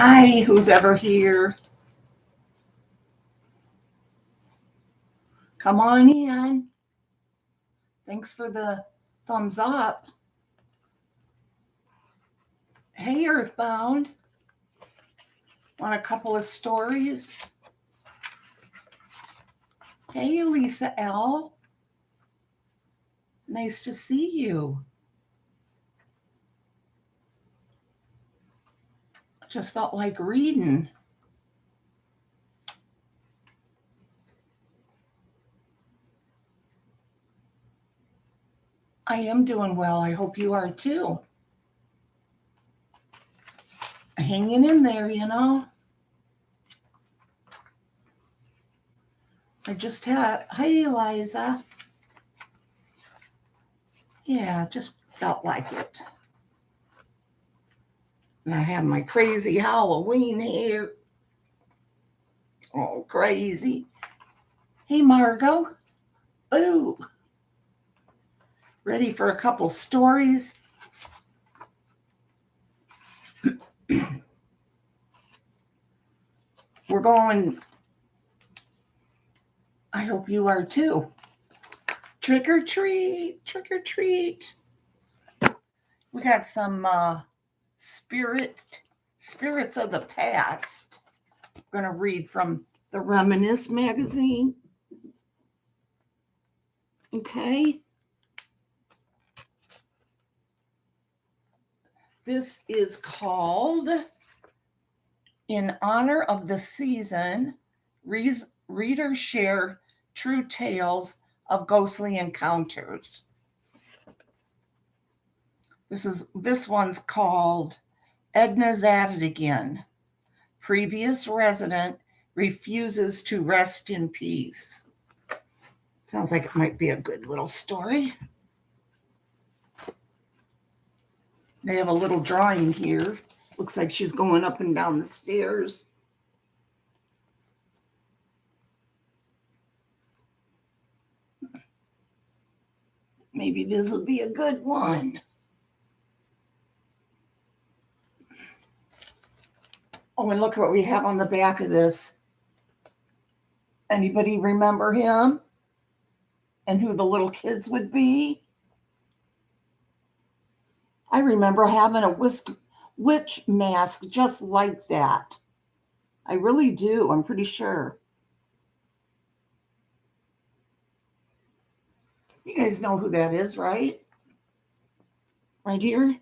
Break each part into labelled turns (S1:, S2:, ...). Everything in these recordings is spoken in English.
S1: Hi, who's ever here? Come on in. Thanks for the thumbs up. Hey, Earthbound. Want a couple of stories? Hey, Lisa L. Nice to see you. Just felt like reading. I am doing well. I hope you are too. Hanging in there, you know. I just had, hi, Eliza. Yeah, just felt like it. And I have my crazy Halloween hair. Oh, crazy. Hey, Margot. Ooh. Ready for a couple stories? We're going, I hope you are too. Trick or treat, trick or treat. We got some spirits of the past. I'm going to read from the Reminisce magazine. Okay. This is called In Honor of the Season, Readers Share True Tales of Ghostly Encounters. This one's called Edna's at It Again. Previous resident refuses to rest in peace. Sounds like it might be a good little story. They have a little drawing here. Looks like she's going up and down the stairs. Maybe this will be a good one. Oh, and look what we have on the back of this. Anybody remember him? And who the little kids would be? I remember having a witch mask just like that. I really do. I'm pretty sure. You guys know who that is, right? Right here.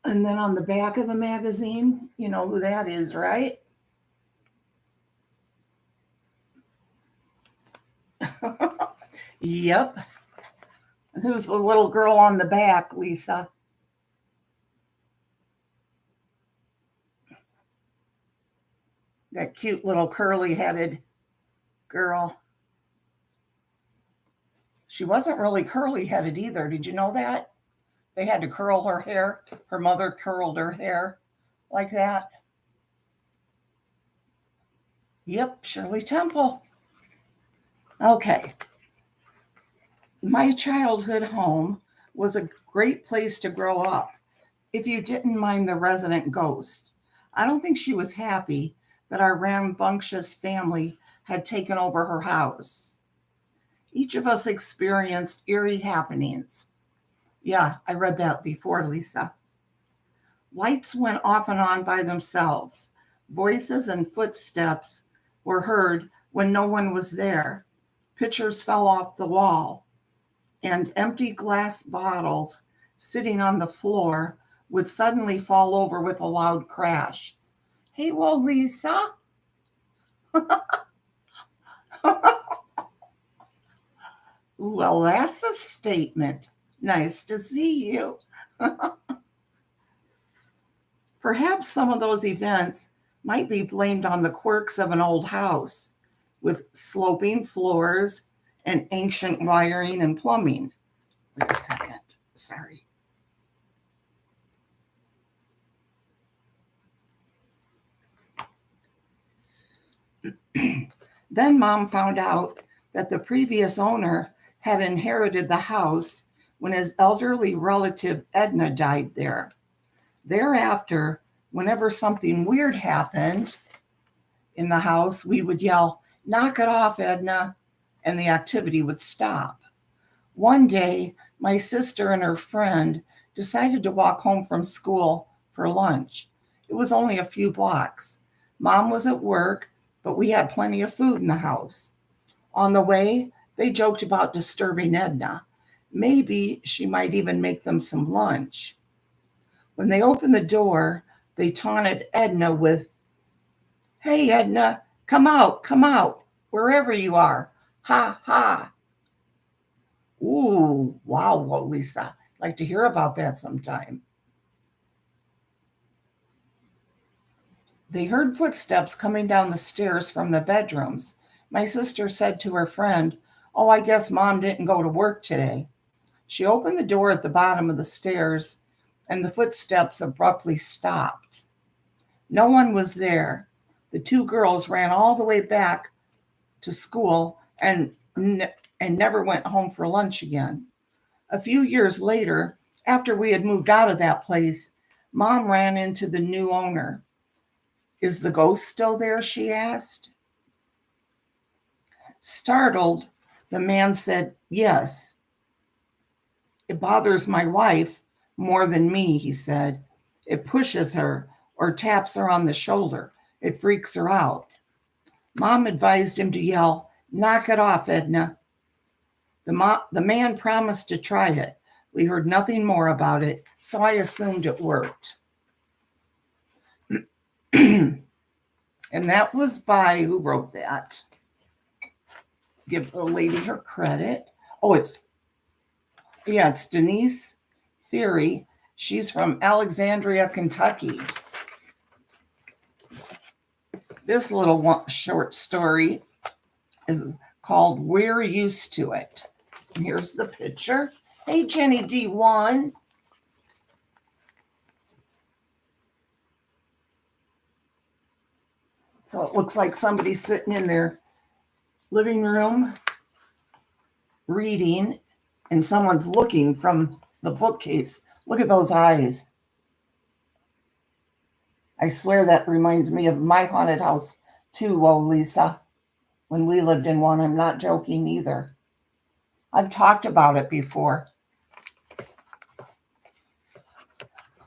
S1: And then on the back of the magazine, you know who that is, right? Yep. And who's the little girl on the back, Lisa? That cute little curly-headed girl. She wasn't really curly-headed either. Did you know that? They had to curl her hair. Her mother curled her hair like that. Yep, Shirley Temple. Okay. My childhood home was a great place to grow up, if you didn't mind the resident ghost. I don't think she was happy that our rambunctious family had taken over her house. Each of us experienced eerie happenings. Yeah, I read that before, Lisa. Lights went off and on by themselves. Voices and footsteps were heard when no one was there. Pictures fell off the wall, and empty glass bottles sitting on the floor would suddenly fall over with a loud crash. Hey, well, Lisa. Well, that's a statement. Nice to see you. Perhaps some of those events might be blamed on the quirks of an old house with sloping floors and ancient wiring and plumbing. Wait a second. Sorry. Then Mom found out that the previous owner had inherited the house when his elderly relative Edna died there. Thereafter, whenever something weird happened in the house, we would yell, "Knock it off, Edna," and the activity would stop. One day, my sister and her friend decided to walk home from school for lunch. It was only a few blocks. Mom was at work, but we had plenty of food in the house. On the way, they joked about disturbing Edna. Maybe she might even make them some lunch. When they opened the door, they taunted Edna with, "Hey, Edna, come out, wherever you are. Ha, ha." Ooh, wow, well, Lisa. I'd like to hear about that sometime. They heard footsteps coming down the stairs from the bedrooms. My sister said to her friend, "Oh, I guess Mom didn't go to work today." She opened the door at the bottom of the stairs, and the footsteps abruptly stopped. No one was there. The two girls ran all the way back to school and never went home for lunch again. A few years later, after we had moved out of that place, Mom ran into the new owner. "Is the ghost still there?" she asked. Startled, the man said, "Yes. It bothers my wife more than me," he said. "It pushes her or taps her on the shoulder. It freaks her out." Mom advised him to yell, "Knock it off, Edna." The man promised to try it. We heard nothing more about it, so I assumed it worked. And that was by, who wrote that? Give the lady her credit. Oh, it's Denise Theory. She's from Alexandria, Kentucky. This little short story is called "We're Used to It." And here's the picture. Hey, Jenny D1. So it looks like somebody's sitting in their living room reading, and someone's looking from the bookcase. Look at those eyes. I swear that reminds me of my haunted house too, Lisa. When we lived in one, I'm not joking either. I've talked about it before.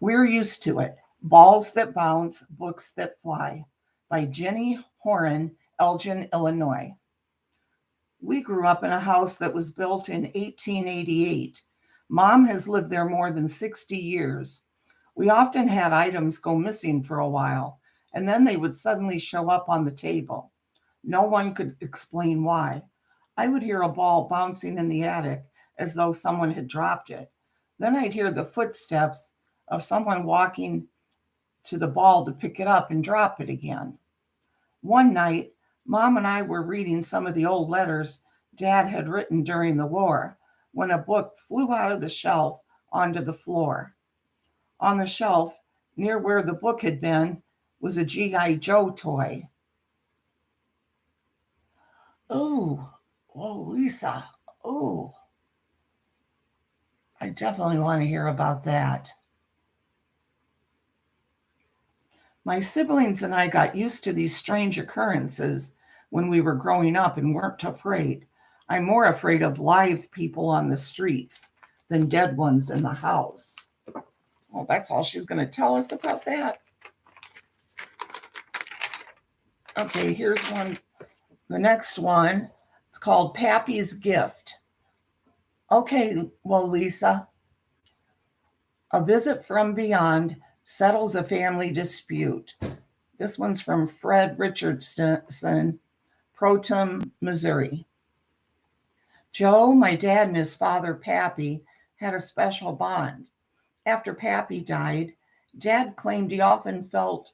S1: We're Used to It. Balls That Bounce, Books That Fly by Jenny Horan, Elgin, Illinois. We grew up in a house that was built in 1888. Mom has lived there more than 60 years. We often had items go missing for a while, and then they would suddenly show up on the table. No one could explain why. I would hear a ball bouncing in the attic as though someone had dropped it. Then I'd hear the footsteps of someone walking to the ball to pick it up and drop it again. One night, Mom and I were reading some of the old letters Dad had written during the war when a book flew out of the shelf onto the floor. On the shelf, near where the book had been, was a G.I. Joe toy. Oh, Lisa. Oh, I definitely want to hear about that. My siblings and I got used to these strange occurrences when we were growing up and weren't afraid. I'm more afraid of live people on the streets than dead ones in the house. Well, that's all she's going to tell us about that. Okay, here's one. The next one, it's called Pappy's Gift. Okay, Lisa. A visit from beyond settles a family dispute. This one's from Fred Richardson, Protem, Missouri. Joe, my dad, and his father, Pappy, had a special bond. After Pappy died, Dad claimed he often felt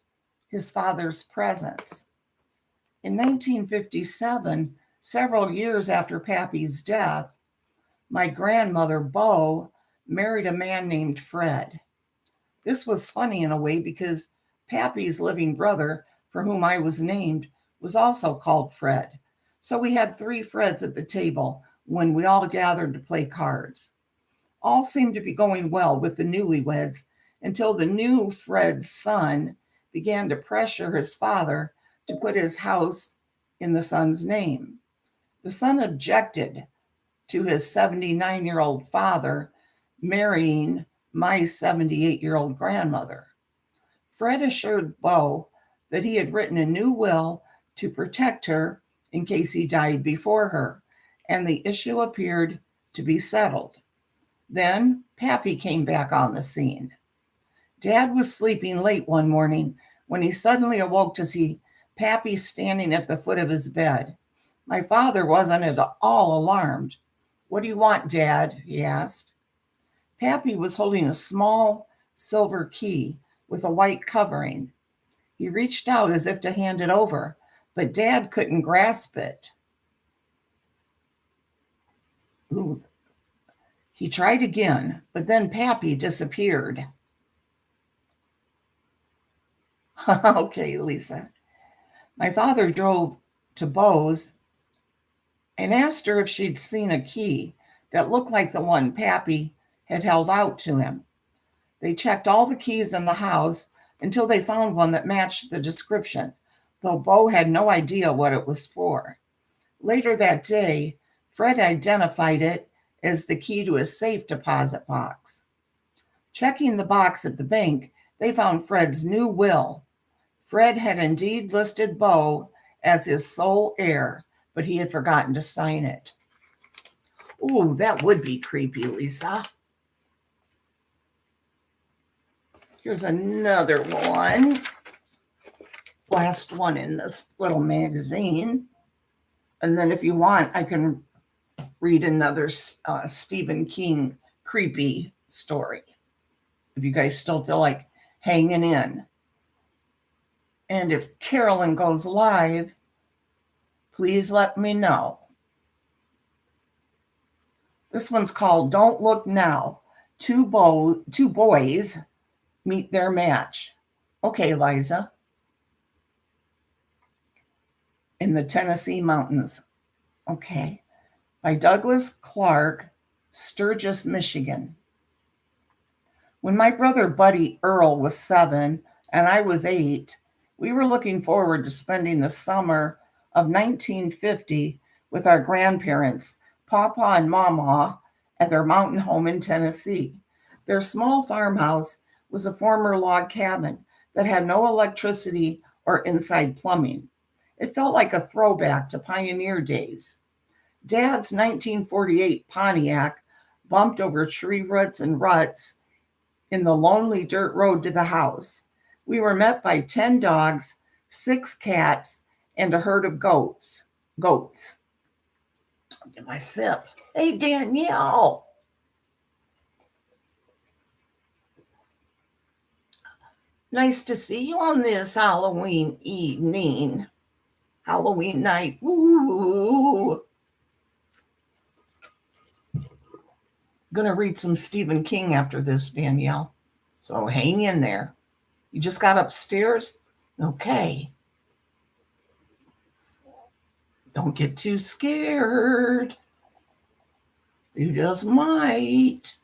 S1: his father's presence. In 1957, several years after Pappy's death, my grandmother, Bo, married a man named Fred. This was funny in a way because Pappy's living brother, for whom I was named, was also called Fred. So we had 3 Freds at the table when we all gathered to play cards. All seemed to be going well with the newlyweds until the new Fred's son began to pressure his father to put his house in the son's name. The son objected to his 79-year-old father marrying my 78-year-old grandmother. Fred assured Bo that he had written a new will to protect her in case he died before her, and the issue appeared to be settled. Then Pappy came back on the scene. Dad was sleeping late one morning when he suddenly awoke to see Pappy standing at the foot of his bed. My father wasn't at all alarmed. "What do you want, Dad?" he asked. Pappy was holding a small silver key with a white covering. He reached out as if to hand it over, but Dad couldn't grasp it. Ooh. He tried again, but then Pappy disappeared. Okay, Lisa. My father drove to Bo's and asked her if she'd seen a key that looked like the one Pappy had held out to him. They checked all the keys in the house until they found one that matched the description, though Bo had no idea what it was for. Later that day, Fred identified it as the key to his safe deposit box. Checking the box at the bank, they found Fred's new will. Fred had indeed listed Bo as his sole heir, but he had forgotten to sign it. Ooh, that would be creepy, Lisa. Here's another one. Last one in this little magazine. And then if you want, I can read another Stephen King creepy story, if you guys still feel like hanging in. And if Carolyn goes live, please let me know. This one's called Don't Look Now. Two boys meet their match. Okay, Liza. In the Tennessee mountains. Okay. By Douglas Clark, Sturgis, Michigan. When my brother Buddy Earl was 7 and I was 8, we were looking forward to spending the summer of 1950 with our grandparents, Papa and Mama, at their mountain home in Tennessee. Their small farmhouse was a former log cabin that had no electricity or inside plumbing. It felt like a throwback to pioneer days. Dad's 1948 Pontiac bumped over tree roots and ruts in the lonely dirt road to the house. We were met by 10 dogs, 6 cats, and a herd of goats. I'll get my sip. Hey, Danielle. Nice to see you on this Halloween evening. Halloween night. Woo! Going to read some Stephen King after this, Danielle. So hang in there. You just got upstairs? Okay. Don't get too scared. You just might.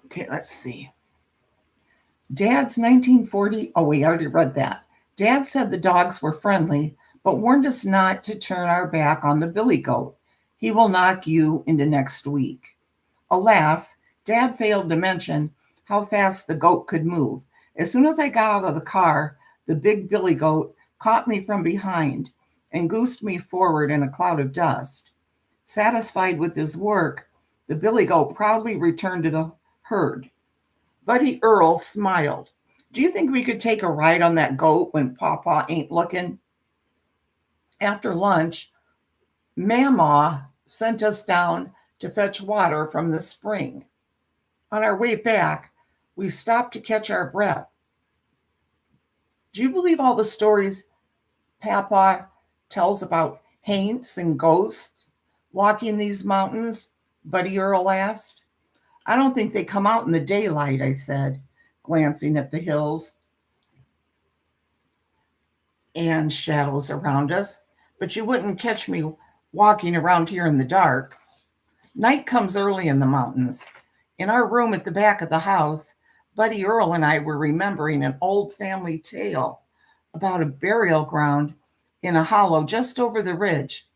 S1: Okay, let's see. Dad's 1940. Oh, we already read that. Dad said the dogs were friendly, but warned us not to turn our back on the billy goat. He will knock you into next week. Alas, Dad failed to mention how fast the goat could move. As soon as I got out of the car, the big billy goat caught me from behind and goosed me forward in a cloud of dust. Satisfied with his work, the billy goat proudly returned to the herd. Buddy Earl smiled. Do you think we could take a ride on that goat when Papa ain't looking? After lunch, Mama sent us down to fetch water from the spring. On our way back, we stopped to catch our breath. Do you believe all the stories Papa tells about haints and ghosts walking these mountains? Buddy Earl asked. I don't think they come out in the daylight, I said, glancing at the hills and shadows around us. But you wouldn't catch me walking around here in the dark. Night comes early in the mountains. In our room at the back of the house, Buddy Earl and I were remembering an old family tale about a burial ground in a hollow just over the ridge,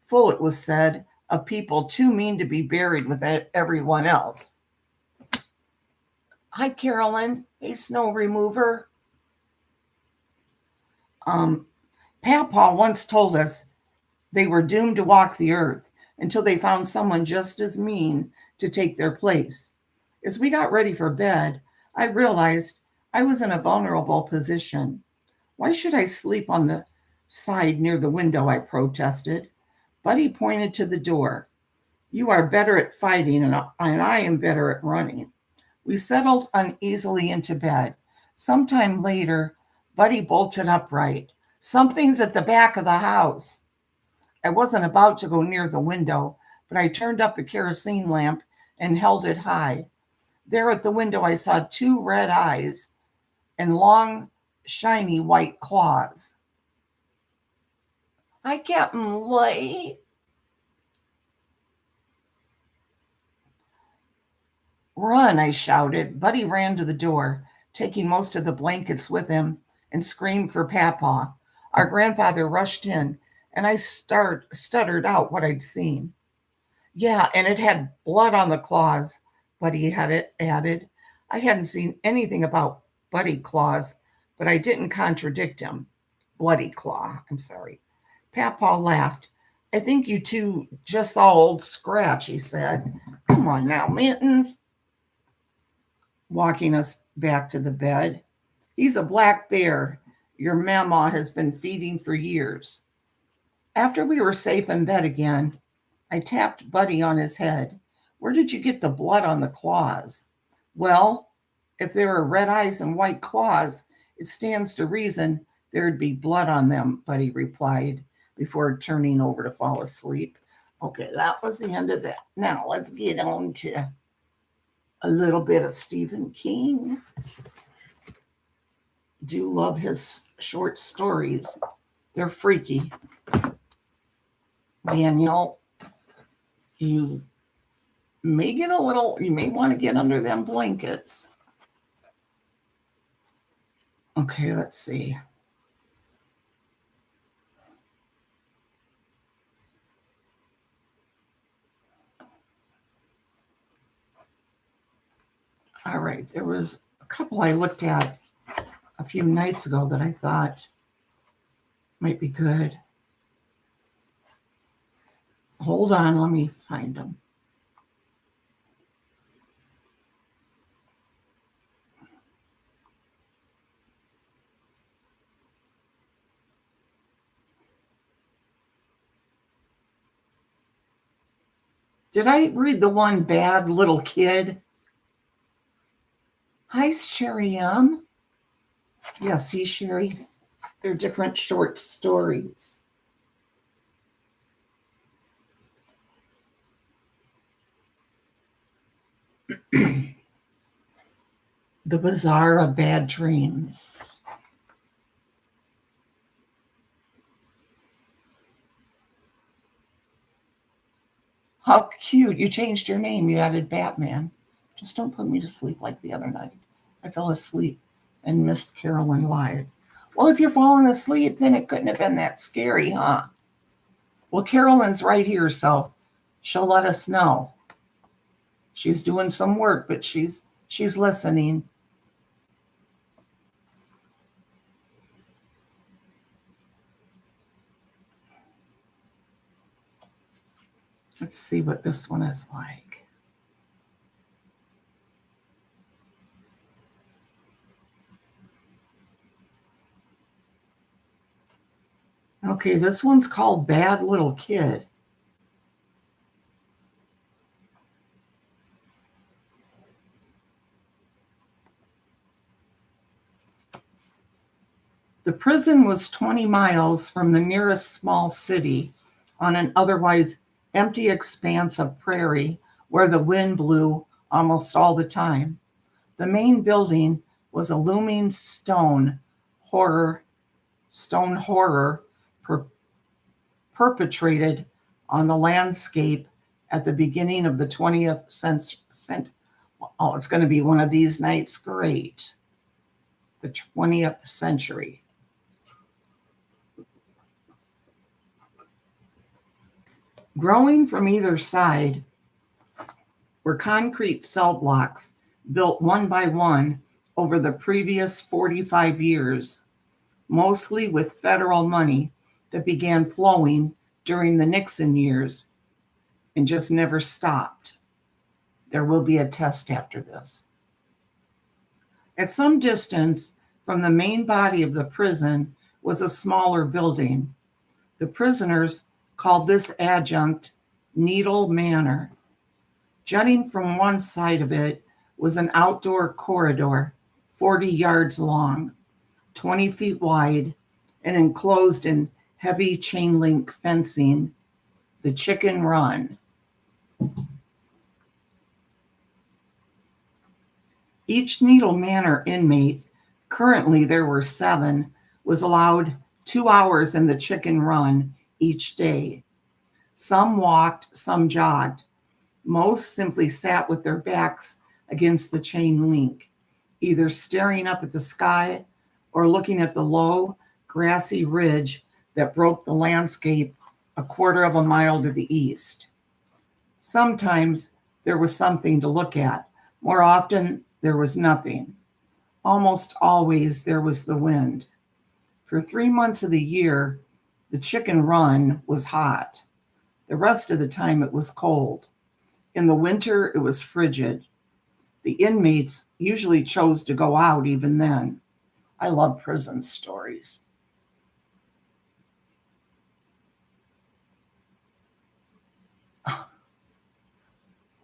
S1: full, it was said, of people too mean to be buried with everyone else. Hi, Carolyn. Hey, snow remover. Papa once told us they were doomed to walk the earth until they found someone just as mean to take their place. As we got ready for bed, I realized I was in a vulnerable position. Why should I sleep on the side near the window? I protested. Buddy pointed to the door. You are better at fighting, and I am better at running. We settled uneasily into bed. Sometime later, Buddy bolted upright. Something's at the back of the house. I wasn't about to go near the window, but I turned up the kerosene lamp and held it high. There at the window, I saw 2 red eyes and long, shiny white claws. Hi, Captain Lay. Run, I shouted. Buddy ran to the door, taking most of the blankets with him, and screamed for Papa. Our grandfather rushed in, and I stuttered out what I'd seen. Yeah, and it had blood on the claws, Buddy had added. I hadn't seen anything about Buddy claws, but I didn't contradict him. Bloody claw, I'm sorry. Papa laughed. I think you two just saw old Scratch, he said. Come on now, Mittens. Walking us back to the bed. He's a black bear your mama has been feeding for years. After we were safe in bed again, I tapped Buddy on his head. Where did you get the blood on the claws? Well, if there are red eyes and white claws, it stands to reason there'd be blood on them, Buddy replied before turning over to fall asleep. Okay, that was the end of that. Now let's get on to a little bit of Stephen King. Do love his short stories. They're freaky. Daniel, you may want to get under them blankets. Okay, let's see. All right, there was a couple I looked at a few nights ago that I thought might be good. Hold on, let me find them. Did I read the one Bad Little Kid? Hi, Sherry M. Yeah, see, Sherry, they're different short stories. The Bazaar of Bad Dreams. How cute. You changed your name. You added Batman. Just don't put me to sleep like the other night. I fell asleep and missed Carolyn live. Well, if you're falling asleep, then it couldn't have been that scary, huh? Well, Carolyn's right here, so she'll let us know. She's doing some work, but she's listening. Let's see what this one is like. Okay, this one's called Bad Little Kid. The prison was 20 miles from the nearest small city on an otherwise empty expanse of prairie where the wind blew almost all the time. The main building was a looming stone horror perpetrated on the landscape at the beginning of the 20th century. Oh, it's going to be one of these nights. Great. The 20th century. Growing from either side were concrete cell blocks built one by one over the previous 45 years, mostly with federal money that began flowing during the Nixon years and just never stopped. There will be a test after this. At some distance from the main body of the prison was a smaller building. The prisoners called this adjunct Needle Manor. Jutting from one side of it was an outdoor corridor, 40 yards long, 20 feet wide, and enclosed in heavy chain link fencing, the Chicken Run. Each Needle Manor inmate, currently there were 7, was allowed 2 hours in the Chicken Run each day. Some walked, some jogged. Most simply sat with their backs against the chain link, either staring up at the sky or looking at the low, grassy ridge that broke the landscape a quarter of a mile to the east. Sometimes there was something to look at. More often, there was nothing. Almost always there was the wind. For 3 months of the year, the Chicken Run was hot. The rest of the time it was cold. In the winter, it was frigid. The inmates usually chose to go out even then. I love prison stories. Oh,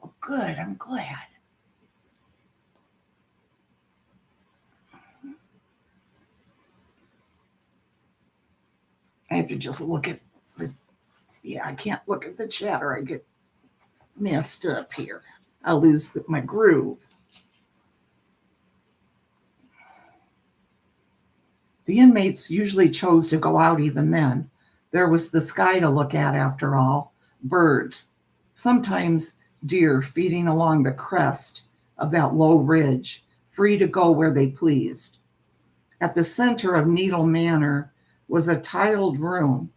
S1: well, good, I'm glad. I have to just look at I can't look at the chat or I get messed up here. I'll lose my groove. The inmates usually chose to go out even then. There was the sky to look at after all, birds, sometimes deer feeding along the crest of that low ridge, free to go where they pleased. At the center of Needle Manor was a tiled room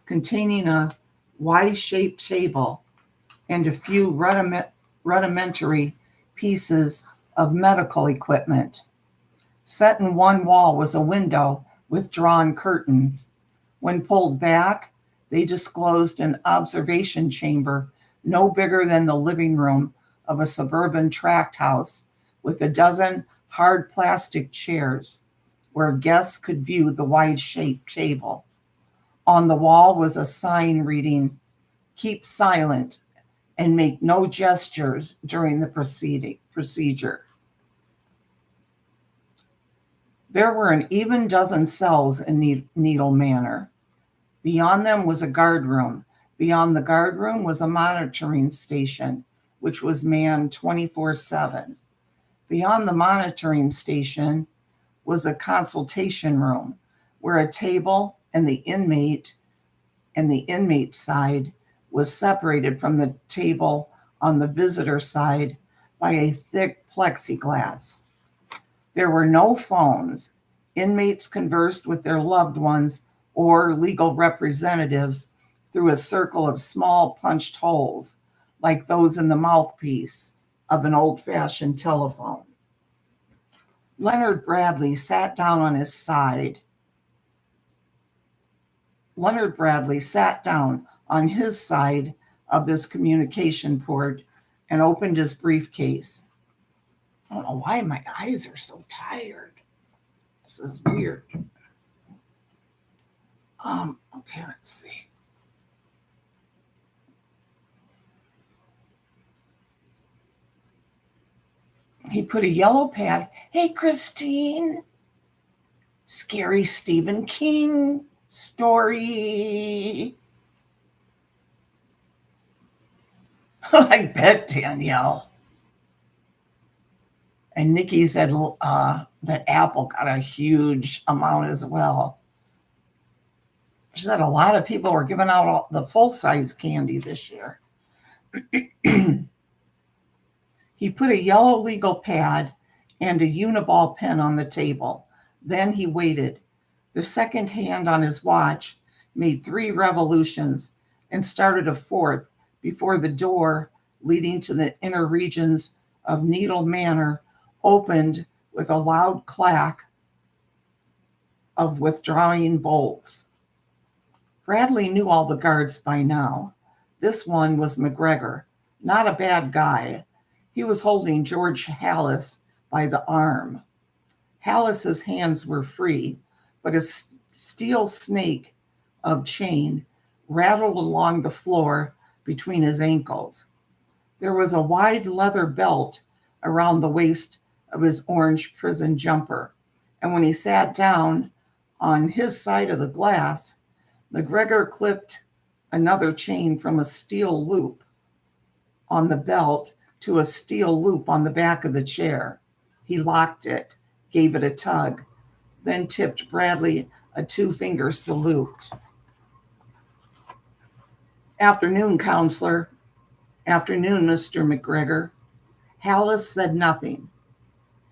S1: containing a Y-shaped table and a few rudimentary pieces of medical equipment. Set in one wall was a window with drawn curtains. When pulled back, they disclosed an observation chamber no bigger than the living room of a suburban tract house with a dozen hard plastic chairs where guests could view the wide-shaped table. On the wall was a sign reading, "Keep silent and make no gestures during the procedure." There were an even dozen cells in Needle Manor. Beyond them was a guard room. Beyond the guard room was a monitoring station, which was manned 24/7. Beyond the monitoring station was a consultation room where a table and the inmate side was separated from the table on the visitor side by a thick plexiglass. There were no phones. Inmates conversed with their loved ones or legal representatives through a circle of small punched holes, like those in the mouthpiece of an old-fashioned telephone. Leonard Bradley sat down on his side. Leonard Bradley sat down on his side of this communication port and opened his briefcase. I don't know why my eyes are so tired. This is weird. Okay, let's see. He put a yellow pad. Hey, Christine. Scary Stephen King story. I bet, Danielle. And Nikki said that Apple got a huge amount as well. She said a lot of people were giving out the full-size candy this year. He put a yellow legal pad and a Uniball pen on the table. Then he waited. The second hand on his watch made 3 revolutions and started a 4th before the door leading to the inner regions of Needle Manor opened with a loud clack of withdrawing bolts. Bradley knew all the guards by now. This one was McGregor, not a bad guy. He was holding George Halas by the arm. Halas's hands were free, but a steel snake of chain rattled along the floor between his ankles. There was a wide leather belt around the waist of his orange prison jumper, and when he sat down on his side of the glass, McGregor clipped another chain from a steel loop on the belt to a steel loop on the back of the chair. He locked it, gave it a tug, then tipped Bradley a 2-finger salute. Afternoon, counselor. Afternoon, Mr. McGregor. Halas said nothing.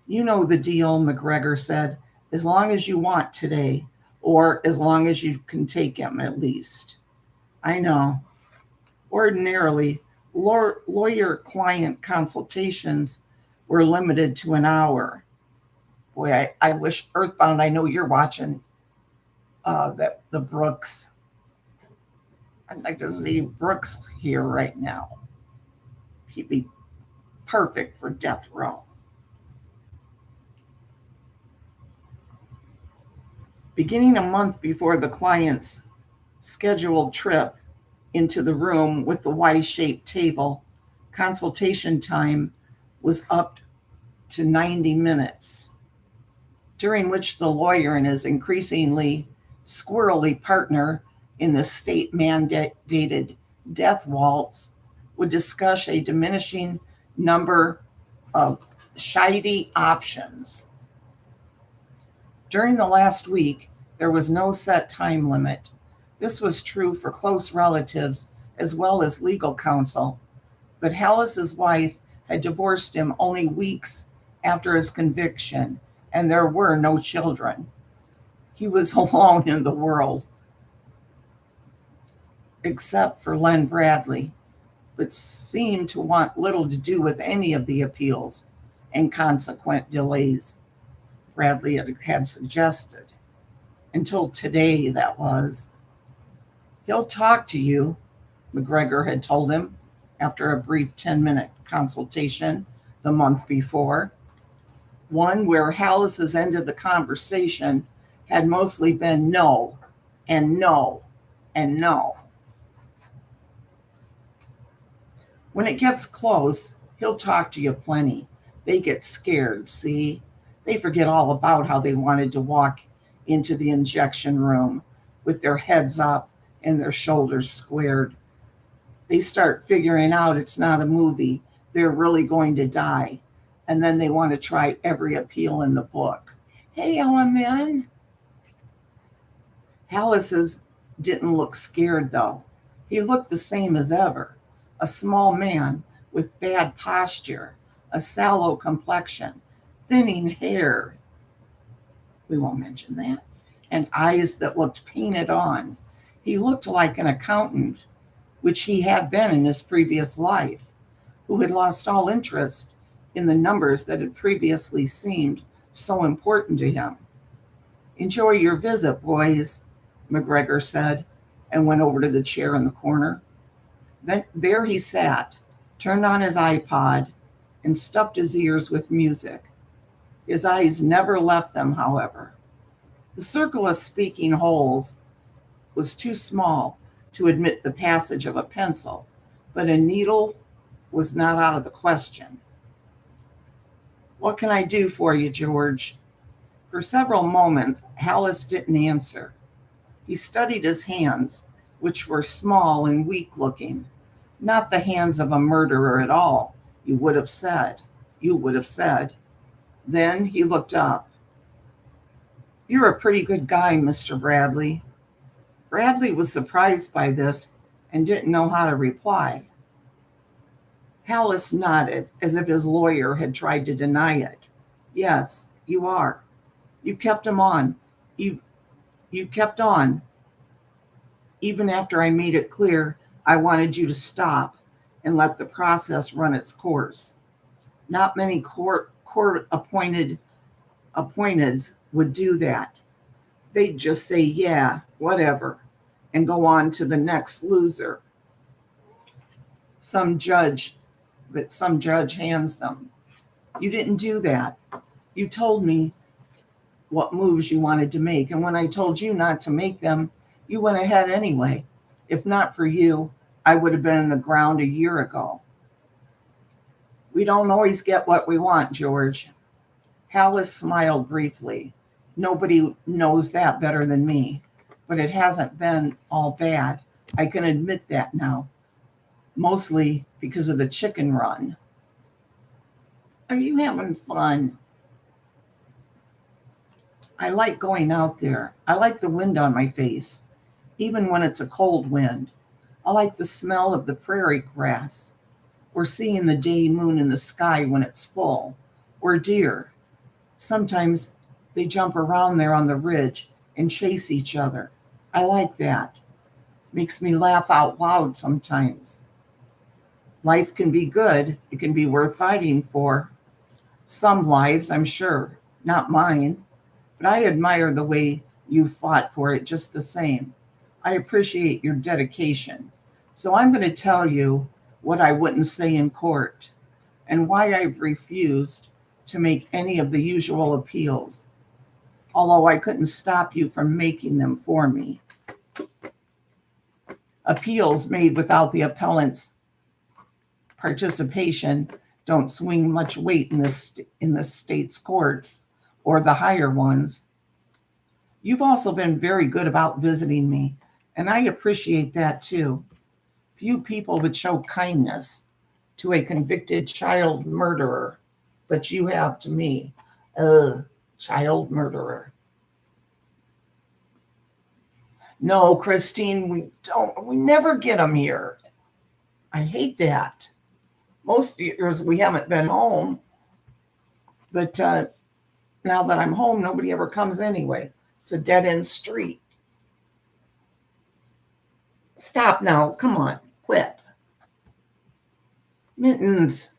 S1: You know the deal, McGregor said, as long as you want today, or as long as you can take him at least. I know. Ordinarily, lawyer-client consultations were limited to an hour. Boy, I wish Earthbound, I know you're watching the Brooks. I'd like to see Brooks here right now. He'd be perfect for death row. Beginning a month before the client's scheduled trip into the room with the Y-shaped table, consultation time was up to 90 minutes, during which the lawyer and his increasingly squirrely partner in the state-mandated death waltz would discuss a diminishing number of shady options. During the last week, there was no set time limit. This was true for close relatives as well as legal counsel, but Halas's wife had divorced him only weeks after his conviction, and there were no children. He was alone in the world, except for Len Bradley, but seemed to want little to do with any of the appeals and consequent delays Bradley had suggested. Until today, that was. He'll talk to you, McGregor had told him after a brief 10-minute consultation the month before, one where Halas's end of the conversation had mostly been no, and no, and no. When it gets close, he'll talk to you plenty. They get scared, see? They forget all about how they wanted to walk into the injection room with their heads up and their shoulders squared. They start figuring out it's not a movie. They're really going to die. And then they want to try every appeal in the book. Hey, LMN. Halas's didn't look scared, though. He looked the same as ever. A small man with bad posture, a sallow complexion, thinning hair. We won't mention that. And eyes that looked painted on. He looked like an accountant, which he had been in his previous life, who had lost all interest in the numbers that had previously seemed so important to him. Enjoy your visit, boys, McGregor said, and went over to the chair in the corner. Then there he sat, turned on his iPod, and stuffed his ears with music. His eyes never left them, however. The circle of speaking holes was too small to admit the passage of a pencil, but a needle was not out of the question. What can I do for you, George? For several moments, Halas didn't answer. He studied his hands, which were small and weak-looking. Not the hands of a murderer at all, you would have said. Then he looked up. You're a pretty good guy, Mr. Bradley. Bradley was surprised by this and didn't know how to reply. Hallis nodded as if his lawyer had tried to deny it. Yes, you are. You kept him on. You, you kept on. Even after I made it clear I wanted you to stop and let the process run its course. Not many court appointeds would do that. They'd just say, yeah, whatever, and go on to the next loser. Some judge some judge hands them. You didn't do that. You told me what moves you wanted to make, and when I told you not to make them, you went ahead anyway. If not for you, I would have been in the ground a year ago. We don't always get what we want, George. Hallis smiled briefly. Nobody knows that better than me, but it hasn't been all bad. I can admit that now, mostly because of the chicken run. Are you having fun? I like going out there. I like the wind on my face, even when it's a cold wind. I like the smell of the prairie grass, or seeing the day moon in the sky when it's full, or deer. Sometimes they jump around there on the ridge and chase each other. I like that. Makes me laugh out loud sometimes. Life can be good. It can be worth fighting for. Some lives, I'm sure, not mine, but I admire the way you fought for it just the same. I appreciate your dedication. So I'm going to tell you what I wouldn't say in court and why I've refused to make any of the usual appeals, although I couldn't stop you from making them for me. Appeals made without the appellant's participation don't swing much weight in the state's courts or the higher ones. You've also been very good about visiting me, and I appreciate that too. Few people would show kindness to a convicted child murderer, but you have to me. Ugh, child murderer. No, Christine, we never get them here. I hate that. Most years we haven't been home, but now that I'm home, nobody ever comes anyway. It's a dead end street. Stop now. Come on, quit. Mittens.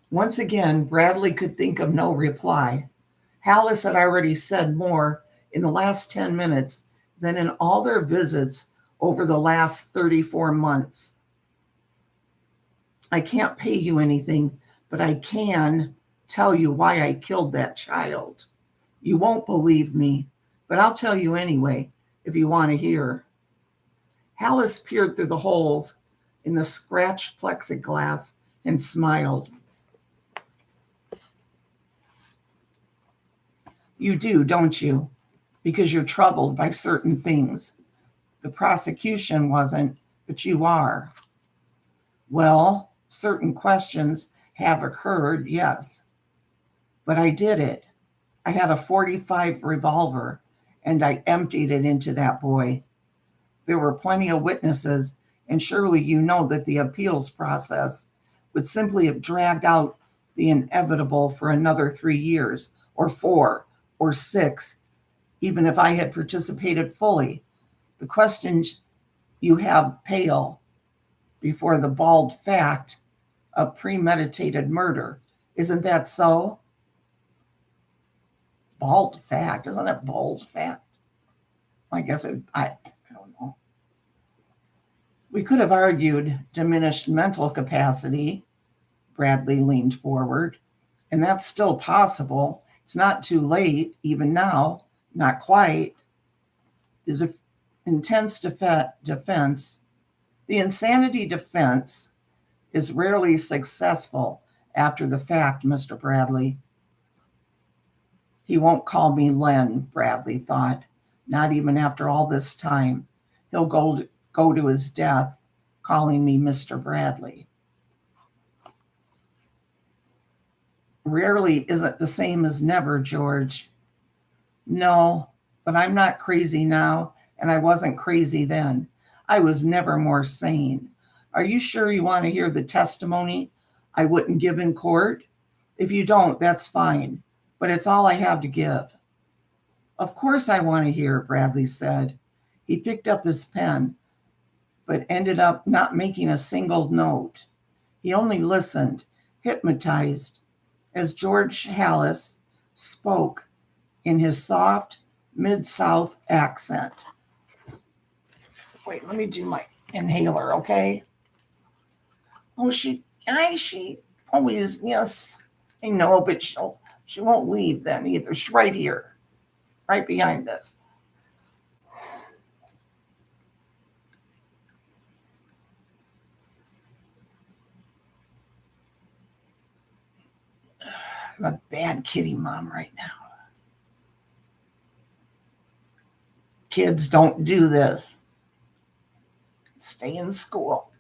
S1: Once again, Bradley could think of no reply. Hallis had already said more in the last 10 minutes than in all their visits over the last 34 months. I can't pay you anything, but I can tell you why I killed that child. You won't believe me, but I'll tell you anyway if you want to hear. Hallis peered through the holes in the scratched plexiglass and smiled. You do, don't you? Because you're troubled by certain things. The prosecution wasn't, but you are. Well, certain questions have occurred, yes. But I did it. I had a .45 revolver, and I emptied it into that boy. There were plenty of witnesses, and surely you know that the appeals process would simply have dragged out the inevitable for another 3 years, or 4, or 6, even if I had participated fully. The questions you have pale before the bald fact of premeditated murder. Isn't that so? Bald fact, isn't it bold fact? I guess I don't know. We could have argued diminished mental capacity. Bradley leaned forward, and that's still possible. It's not too late, even now, not quite. The the insanity defense is rarely successful after the fact, Mr. Bradley. He won't call me Len, Bradley thought, not even after all this time. He'll go to his death calling me Mr. Bradley. Rarely isn't the same as never, George. No, but I'm not crazy now, and I wasn't crazy then. I was never more sane. Are you sure you want to hear the testimony I wouldn't give in court? If you don't, that's fine, but it's all I have to give. Of course I want to hear, Bradley said. He picked up his pen, but ended up not making a single note. He only listened, hypnotized, as George Hallis spoke in his soft Mid-South accent. Wait, let me do my inhaler, okay? Oh, she always, yes, I know, but she won't leave then either. She's right here, right behind this. I'm a bad kitty mom right now. Kids don't do this. Stay in school.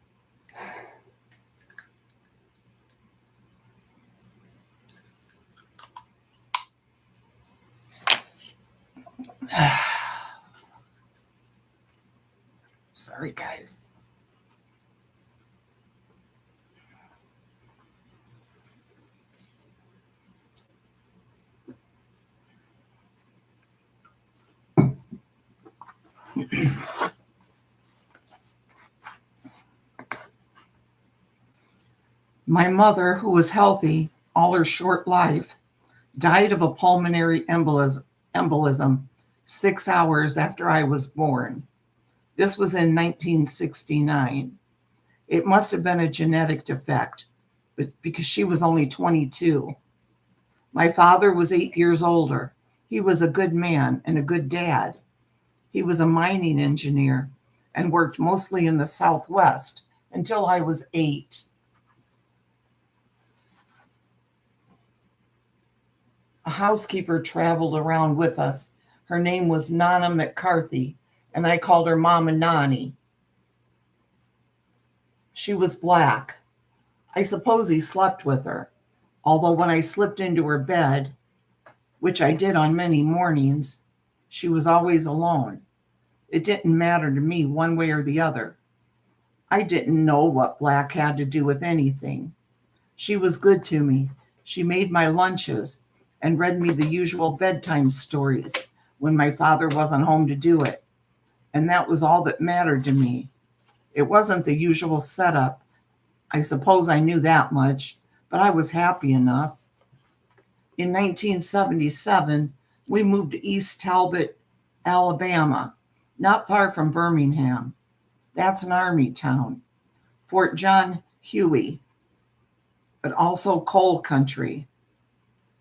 S1: Sorry, guys. My mother, who was healthy all her short life, died of a pulmonary embolism 6 hours after I was born. This was in 1969. It must have been a genetic defect, but because she was only 22. My father was 8 years older. He was a good man and a good dad. He was a mining engineer and worked mostly in the Southwest until I was 8. A housekeeper traveled around with us. Her name was Nana McCarthy, and I called her Mama Nani. She was black. I suppose he slept with her, although when I slipped into her bed, which I did on many mornings, she was always alone. It didn't matter to me one way or the other. I didn't know what black had to do with anything. She was good to me. She made my lunches and read me the usual bedtime stories when my father wasn't home to do it. And that was all that mattered to me. It wasn't the usual setup. I suppose I knew that much, but I was happy enough. In 1977, we moved to East Talbot, Alabama, not far from Birmingham. That's an army town. Fort John Huey, but also coal country.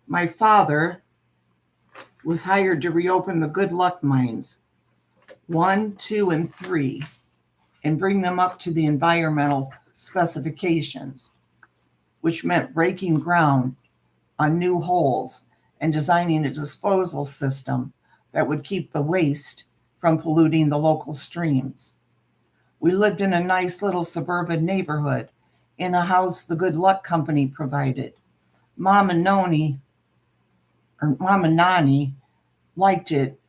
S1: My father was hired to reopen the Good Luck mines, 1, 2, and 3, and bring them up to the environmental specifications, which meant breaking ground on new holes and designing a disposal system that would keep the waste from polluting the local streams. We lived in a nice little suburban neighborhood in a house the Good Luck Company provided. Mama Nani liked it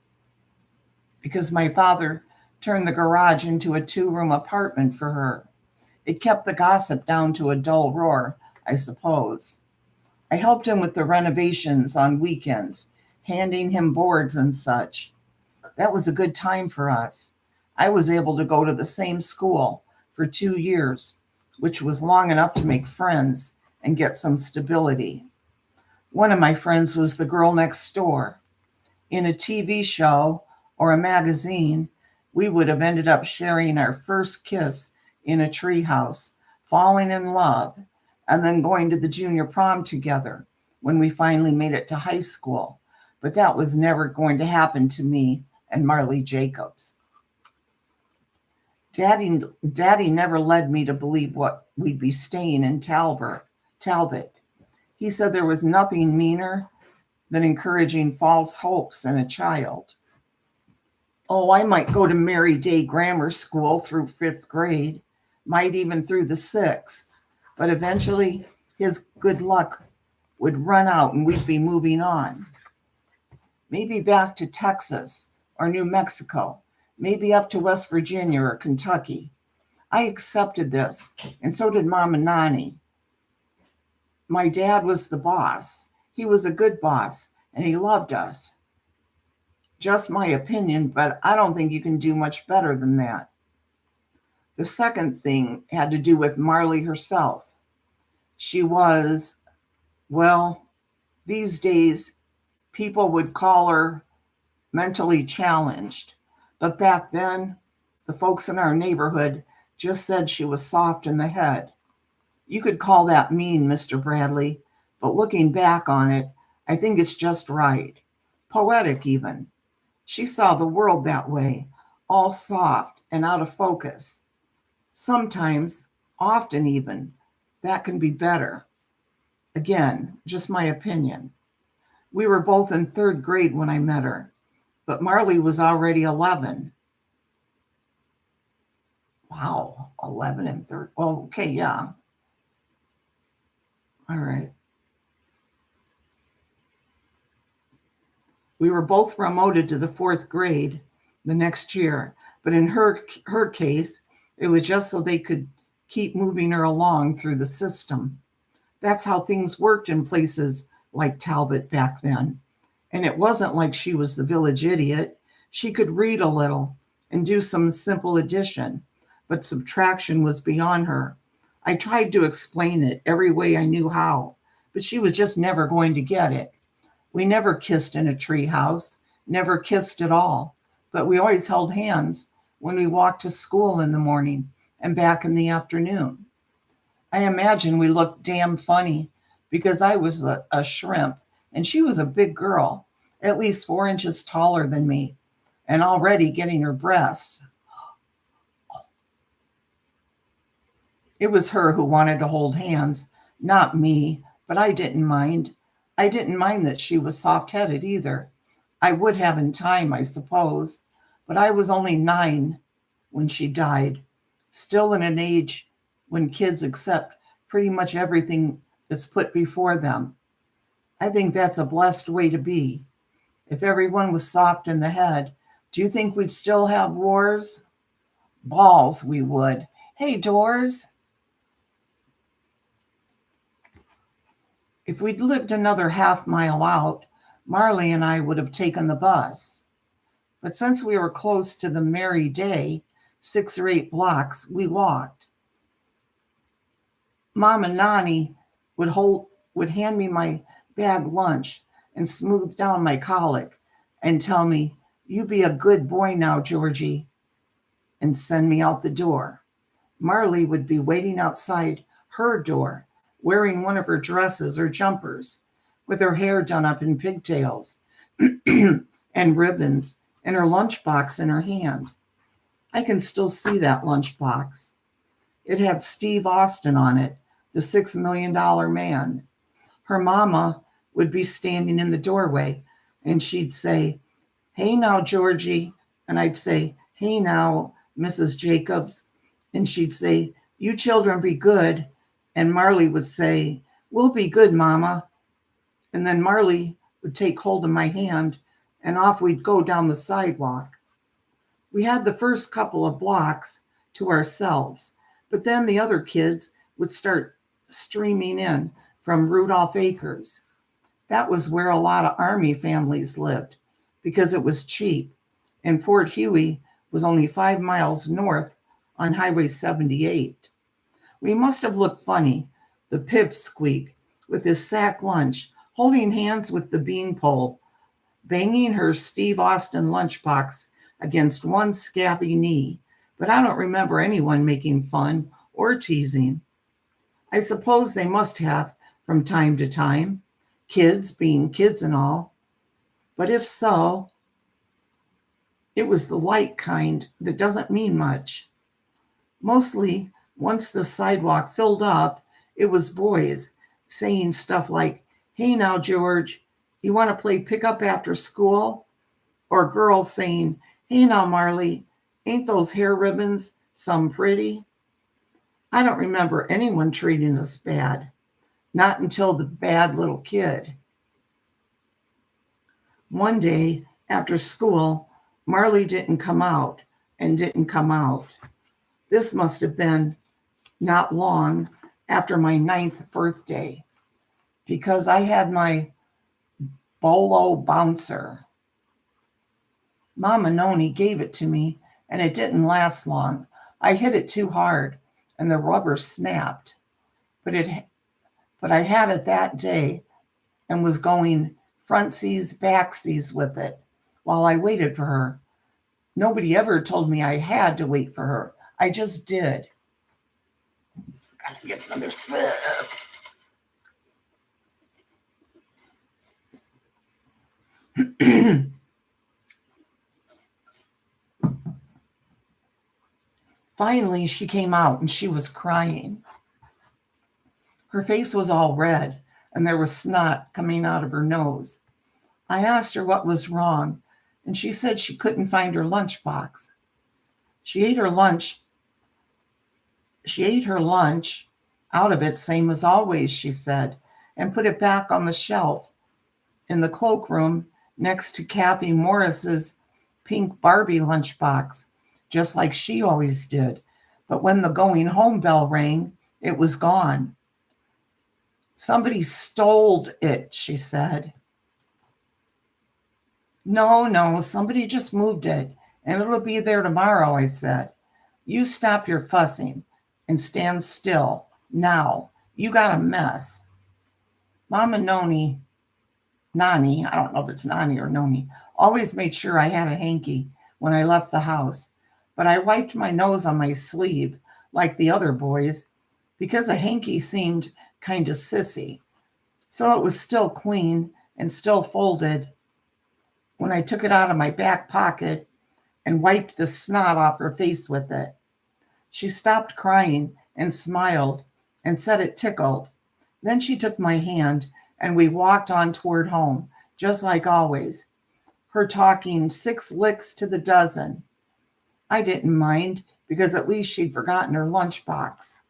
S1: because my father turned the garage into a 2-room apartment for her. It kept the gossip down to a dull roar, I suppose. I helped him with the renovations on weekends, handing him boards and such. That was a good time for us. I was able to go to the same school for 2 years, which was long enough to make friends and get some stability. One of my friends was the girl next door. In a TV show or a magazine, we would have ended up sharing our first kiss in a treehouse, falling in love, and then going to the junior prom together when we finally made it to high school. But that was never going to happen to me and Marley Jacobs. Daddy never led me to believe what we'd be staying in Talbot. He said there was nothing meaner than encouraging false hopes in a child. Oh, I might go to Mary Day Grammar School through 5th grade, might even through the 6th, but eventually his good luck would run out and we'd be moving on. Maybe back to Texas or New Mexico, maybe up to West Virginia or Kentucky. I accepted this, and so did Mom and Nani. My dad was the boss. He was a good boss, and he loved us. Just my opinion, but I don't think you can do much better than that. The second thing had to do with Marley herself. She was, well, these days, people would call her mentally challenged. But back then, the folks in our neighborhood just said she was soft in the head. You could call that mean, Mr. Bradley, but looking back on it, I think it's just right. Poetic, even. She saw the world that way, all soft and out of focus. Sometimes, often even, that can be better. Again, just my opinion. We were both in third grade when I met her, but Marley was already 11. Wow, 11 and third. Well, okay, yeah. All right. We were both promoted to the fourth grade the next year, but in her case, it was just so they could keep moving her along through the system. That's how things worked in places like Talbot back then. And it wasn't like she was the village idiot. She could read a little and do some simple addition, but subtraction was beyond her. I tried to explain it every way I knew how, but she was just never going to get it. We never kissed in a tree house, never kissed at all, but we always held hands when we walked to school in the morning and back in the afternoon. I imagine we looked damn funny because I was a shrimp and she was a big girl, at least 4 inches taller than me, and already getting her breasts. It was her who wanted to hold hands, not me, but I didn't mind. I didn't mind that she was soft-headed either. I would have in time, I suppose, but I was only 9 when she died, still in an age when kids accept pretty much everything that's put before them. I think that's a blessed way to be. If everyone was soft in the head, do you think we'd still have wars? Balls, we would. Hey, Doors. If we'd lived another half-mile out, Marley and I would have taken the bus. But since we were close to the Merry Day, 6 or 8 blocks, we walked. Mom and Nani would hand me my bag lunch and smooth down my colic and tell me, "You be a good boy now, Georgie," and send me out the door. Marley would be waiting outside her door, wearing one of her dresses or jumpers, with her hair done up in pigtails and ribbons, and her lunchbox in her hand. I can still see that lunchbox. It had Steve Austin on it, the $6 million man. Her mama would be standing in the doorway, and she'd say, "Hey now, Georgie." And I'd say, "Hey now, Mrs. Jacobs." And she'd say, "You children be good." And Marley would say, "We'll be good, Mama." And then Marley would take hold of my hand, and off we'd go down the sidewalk. We had the first couple of blocks to ourselves, but then the other kids would start streaming in from Rudolph Acres. That was where a lot of Army families lived because it was cheap, and Fort Huey was only 5 miles north on Highway 78. We must have looked funny, the pipsqueak with his sack lunch, holding hands with the beanpole, banging her Steve Austin lunchbox against one scabby knee, but I don't remember anyone making fun or teasing. I suppose they must have from time to time, kids being kids and all. But if so, it was the light kind that doesn't mean much. Mostly, once the sidewalk filled up, it was boys saying stuff like, "Hey now, George, you want to play pickup after school?" Or girls saying, "Hey now, Marley, ain't those hair ribbons some pretty?" I don't remember anyone treating us bad, not until the bad little kid. One day after school, Marley didn't come out and didn't come out. This must have been not long after my 9th birthday because I had my Bolo bouncer. Mama Noni gave it to me and it didn't last long. I hit it too hard and the rubber snapped. But I had it that day and was going frontsies, backsies with it while I waited for her. Nobody ever told me I had to wait for her. I just did. Gotta get another sip. Finally, she came out and she was crying. Her face was all red and there was snot coming out of her nose. I asked her what was wrong, and she said she couldn't find her lunchbox. She ate her lunch out of it, same as always, she said, and put it back on the shelf in the cloakroom next to Kathy Morris's pink Barbie lunchbox, just like she always did. But when the going home bell rang, it was gone. Somebody stole it, she said. No, somebody just moved it, and it'll be there tomorrow, I said. You stop your fussing and stand still. Now, you got a mess. Mama Noni, I don't know if it's Nani or Noni, always made sure I had a hanky when I left the house, but I wiped my nose on my sleeve like the other boys because a hanky seemed kind of sissy. So it was still clean and still folded when I took it out of my back pocket and wiped the snot off her face with it. She stopped crying and smiled and said it tickled. Then she took my hand and we walked on toward home, just like always, her talking 6 licks to the dozen. I didn't mind because at least she'd forgotten her lunchbox.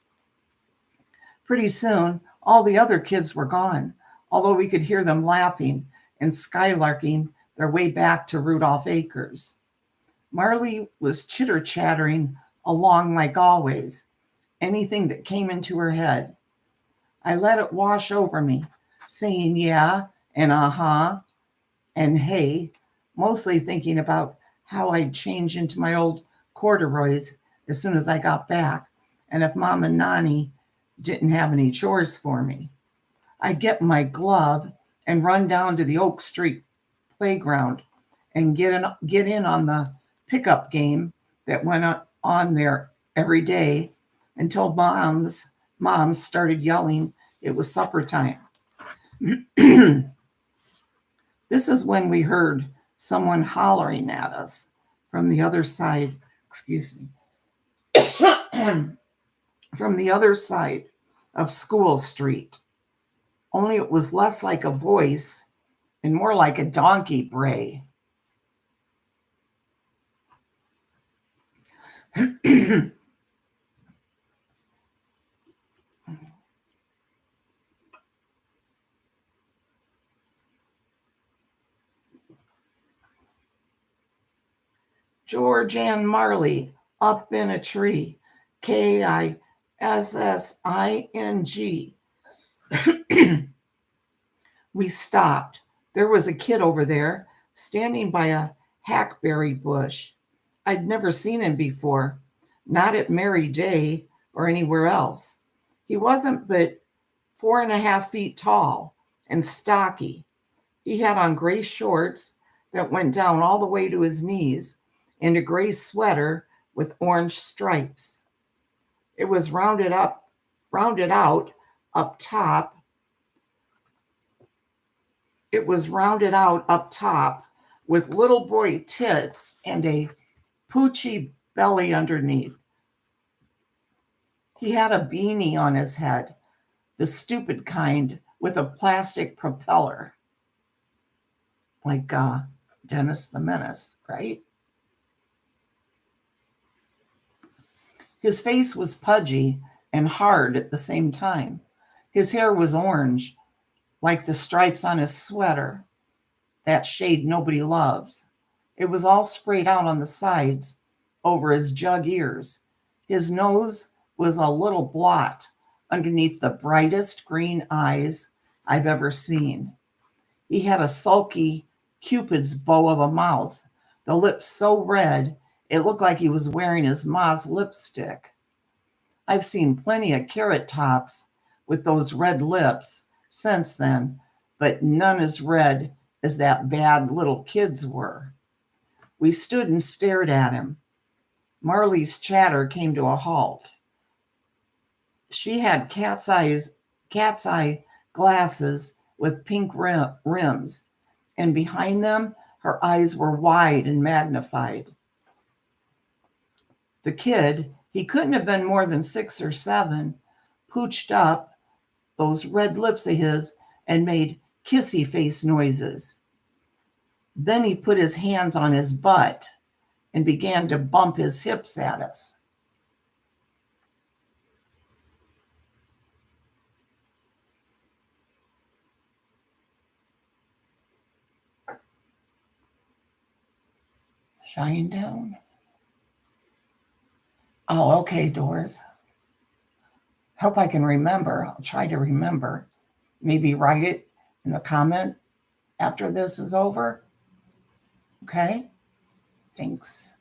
S1: Pretty soon, all the other kids were gone, although we could hear them laughing and skylarking their way back to Rudolph Acres. Marley was chitter-chattering along like always, anything that came into her head. I let it wash over me, saying yeah and uh-huh and hey, mostly thinking about how I'd change into my old corduroys as soon as I got back, and if Mom and Nani didn't have any chores for me. I'd get my glove and run down to the Oak Street playground and get in on the pickup game that went on there every day until mom started yelling it was supper time. This is when we heard someone hollering at us from the other side, from the other side of School Street. Only it was less like a voice and more like a donkey bray. George and Marley up in a tree. Kising. We stopped. There was a kid over there standing by a hackberry bush. I'd never seen him before, not at Merry Day or anywhere else. He wasn't but 4.5 feet tall and stocky. He had on gray shorts that went down all the way to his knees and a gray sweater with orange stripes. It was rounded out up top. It was rounded out up top with little boy tits and a poochy belly underneath. He had a beanie on his head, the stupid kind with a plastic propeller. Like Dennis the Menace, right? His face was pudgy and hard at the same time. His hair was orange, like the stripes on his sweater, that shade nobody loves. It was all sprayed out on the sides over his jug ears. His nose was a little blot underneath the brightest green eyes I've ever seen. He had a sulky Cupid's bow of a mouth, the lips so red it looked like he was wearing his ma's lipstick. I've seen plenty of carrot tops with those red lips since then, but none as red as that bad little kid's were. We stood and stared at him. Marley's chatter came to a halt. She had cat's eye glasses with pink rims, and behind them, her eyes were wide and magnified. The kid, he couldn't have been more than 6 or 7, pooched up those red lips of his and made kissy face noises. Then he put his hands on his butt and began to bump his hips at us. Shinedown? Oh, okay, Doors. Hope I can remember. I'll try to remember. Maybe write it in the comment after this is over. Okay? Thanks.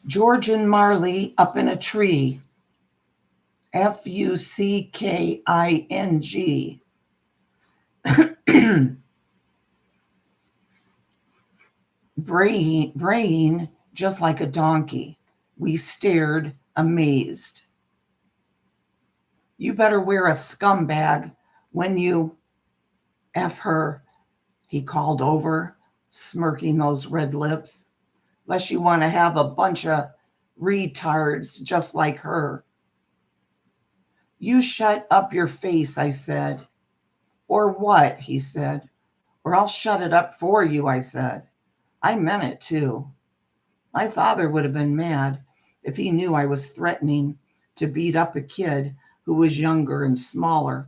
S1: George and Marley up in a tree. Fucking. Braying just like a donkey. We stared, amazed. You better wear a scumbag when you F her, he called over, smirking those red lips, unless you want to have a bunch of retards just like her. You shut up your face, I said. Or what, he said. Or I'll shut it up for you, I said. I meant it too. My father would have been mad if he knew I was threatening to beat up a kid who was younger and smaller,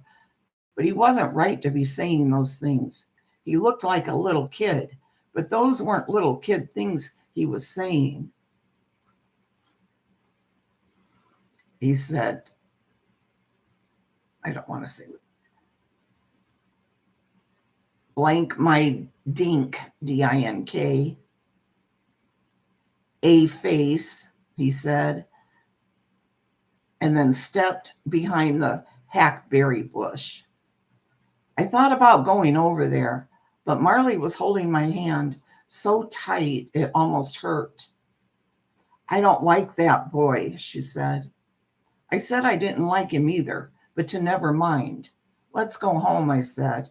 S1: but he wasn't right to be saying those things. He looked like a little kid, but those weren't little kid things he was saying. He said, I don't want to say it. Blank my dink, D-I-N-K. A face, he said, and then stepped behind the hackberry bush. I thought about going over there, but Marley was holding my hand so tight it almost hurt. I don't like that boy, she said. I said I didn't like him either, but to never mind. Let's go home, I said.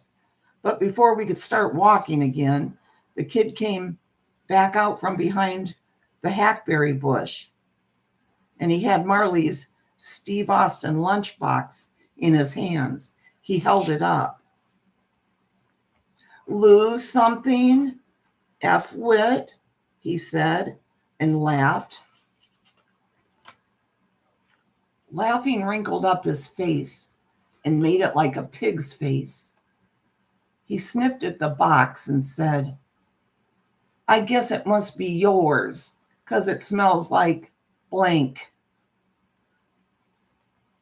S1: But before we could start walking again, the kid came back out from behind the hackberry bush, and he had Marley's Steve Austin lunchbox in his hands. He held it up. Lose something, F-wit, he said, and laughed. Laughing wrinkled up his face and made it like a pig's face. He sniffed at the box and said, I guess it must be yours, 'cause it smells like blank.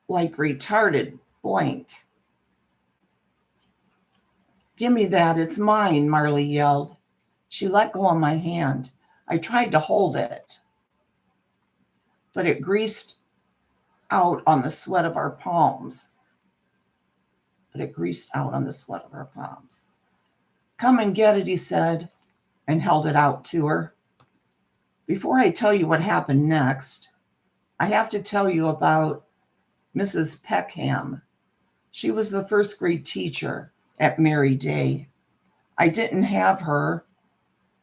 S1: Like retarded blank. Give me that, it's mine, Marley yelled. She let go of my hand. I tried to hold it, but it greased out on the sweat of our palms. Come and get it, he said, and held it out to her. Before I tell you what happened next, I have to tell you about Mrs. Peckham. She was the first grade teacher at Mary Day. I didn't have her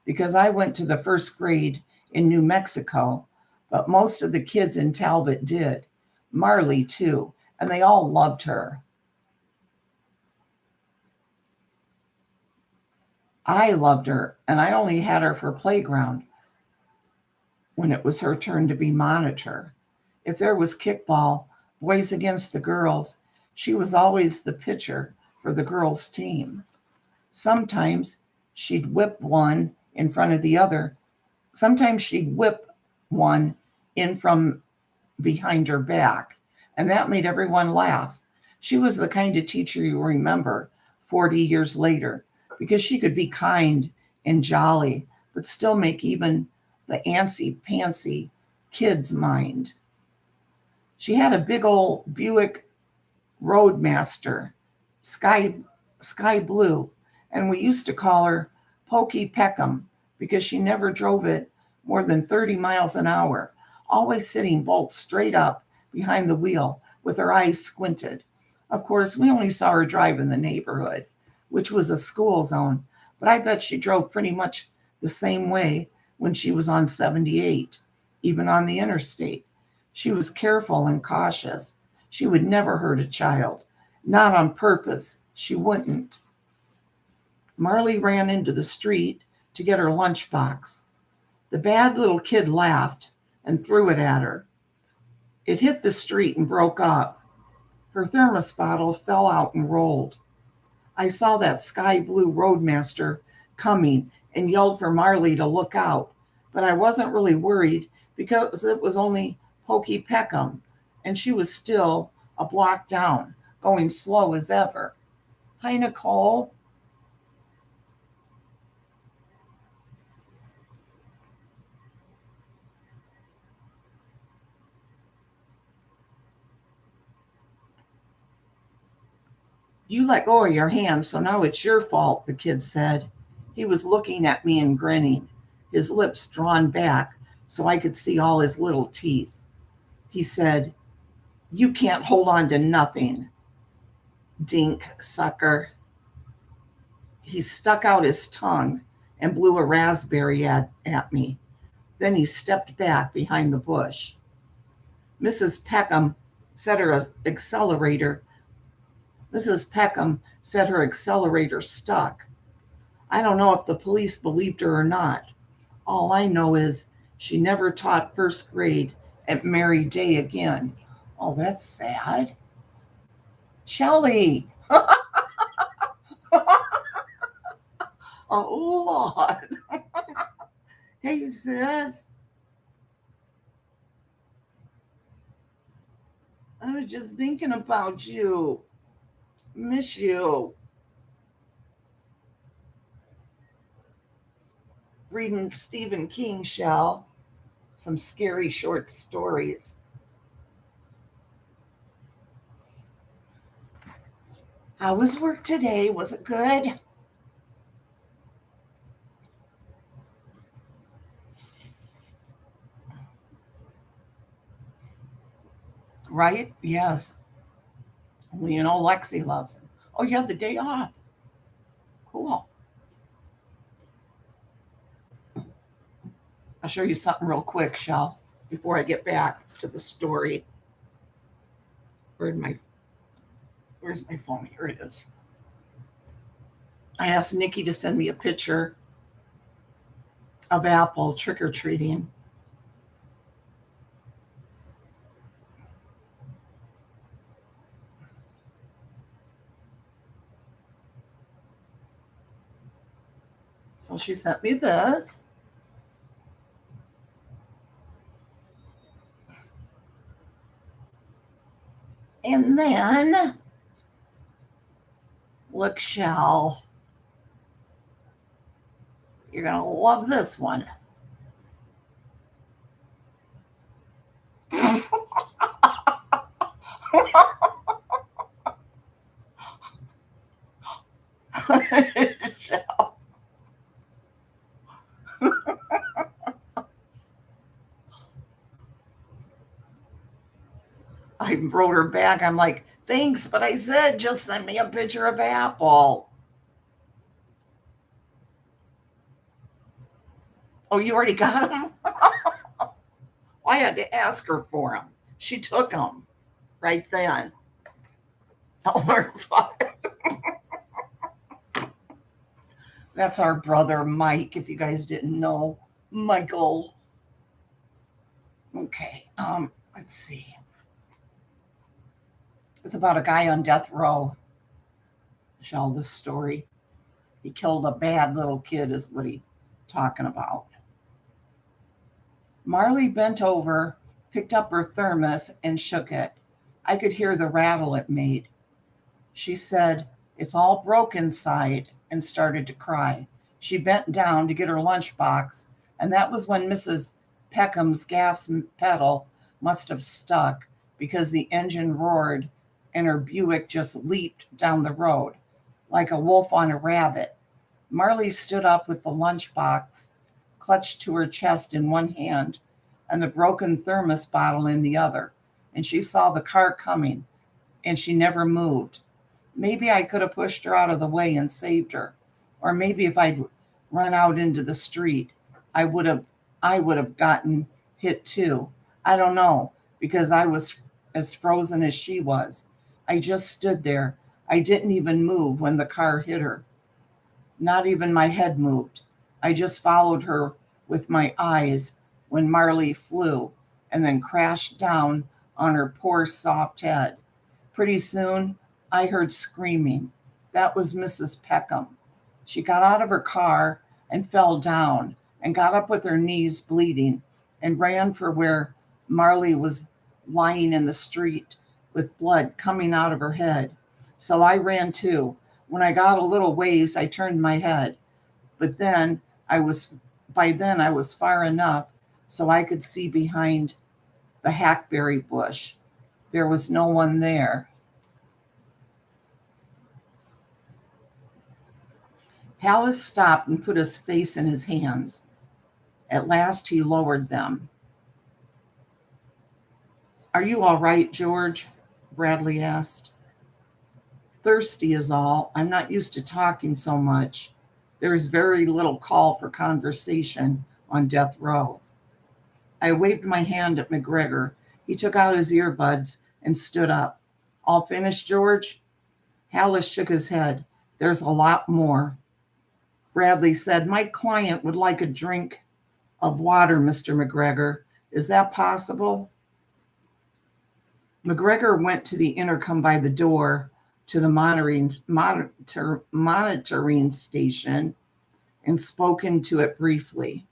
S1: because I went to the first grade in New Mexico, but most of the kids in Talbot did. Marley, too, and they all loved her. I loved her, and I only had her for playground when it was her turn to be monitor. If there was kickball, boys against the girls, she was always the pitcher for the girls' team. Sometimes she'd whip one in front of the other. Sometimes she'd whip one in from behind her back, and that made everyone laugh. She was the kind of teacher you remember 40 years later because she could be kind and jolly, but still make even the antsy pantsy kids mind. She had a big old Buick Roadmaster, sky sky blue, and we used to call her Pokey Peckham because she never drove it more than 30 miles an hour, always sitting bolt straight up behind the wheel with her eyes squinted. Of course, we only saw her drive in the neighborhood, which was a school zone, but I bet she drove pretty much the same way when she was on 78, even on the interstate. She was careful and cautious. She would never hurt a child, not on purpose. She wouldn't. Marley ran into the street to get her lunchbox. The bad little kid laughed and threw it at her. It hit the street and broke up. Her thermos bottle fell out and rolled. I saw that sky blue roadmaster coming and yelled for Marley to look out, but I wasn't really worried because it was only Pokey Peckham, and she was still a block down, going slow as ever. Hi, Nicole. You let go of your hand, so now it's your fault, the kid said. He was looking at me and grinning, his lips drawn back so I could see all his little teeth. He said, "You can't hold on to nothing, dink sucker." He stuck out his tongue and blew a raspberry at me. Then he stepped back behind the bush. Mrs. Peckham said her accelerator Mrs. Peckham said her accelerator stuck. I don't know if the police believed her or not. All I know is she never taught first grade at Mary Day again. Oh, that's sad. Shelley. Oh, Lord. Hey, sis. I was just thinking about you. Miss you. Reading Stephen King, Shell. Some scary short stories. How was work today? Was it good? Right? Yes. Well, you know, Lexi loves it. Oh, you had the day off. Cool. I'll show you something real quick, Shell, before I get back to the story. Where's my phone? Here it is. I asked Nikki to send me a picture of Apple trick or treating. So she sent me this. And then, look, Shell, you're going to love this one. Shell. I wrote her back. I'm like, thanks, but I said just send me a picture of Apple. Oh, you already got them? I had to ask her for them. She took them right then. Tell her that's our brother Mike, if you guys didn't know. Michael. Okay, let's see. It's about a guy on death row. Shall this story. He killed a bad little kid, is what he talking about. Marley bent over, picked up her thermos, and shook it. I could hear the rattle it made. She said, "It's all broke inside," and started to cry. She bent down to get her lunchbox, and that was when Mrs. Peckham's gas pedal must have stuck because the engine roared and her Buick just leaped down the road like a wolf on a rabbit. Marley stood up with the lunchbox clutched to her chest in one hand and the broken thermos bottle in the other, and she saw the car coming, and she never moved. Maybe I could have pushed her out of the way and saved her, or maybe if I'd run out into the street, I would have gotten hit too. I don't know, because I was as frozen as she was. I just stood there. I didn't even move when the car hit her. Not even my head moved. I just followed her with my eyes when Marley flew and then crashed down on her poor soft head. Pretty soon, I heard screaming. That was Mrs. Peckham. She got out of her car and fell down and got up with her knees bleeding and ran for where Marley was lying in the street with blood coming out of her head. So I ran too. When I got a little ways, I turned my head. But by then I was far enough so I could see behind the hackberry bush. There was no one there. Hallis stopped and put his face in his hands. At last he lowered them. "Are you all right, George?" Bradley asked. "Thirsty is all. I'm not used to talking so much. There is very little call for conversation on death row." I waved my hand at McGregor. He took out his earbuds and stood up. "All finished, George?" Hallis shook his head. "There's a lot more." Bradley said, "My client would like a drink of water, Mr. McGregor. Is that possible?" McGregor went to the intercom by the door to the monitoring station and spoke into it briefly.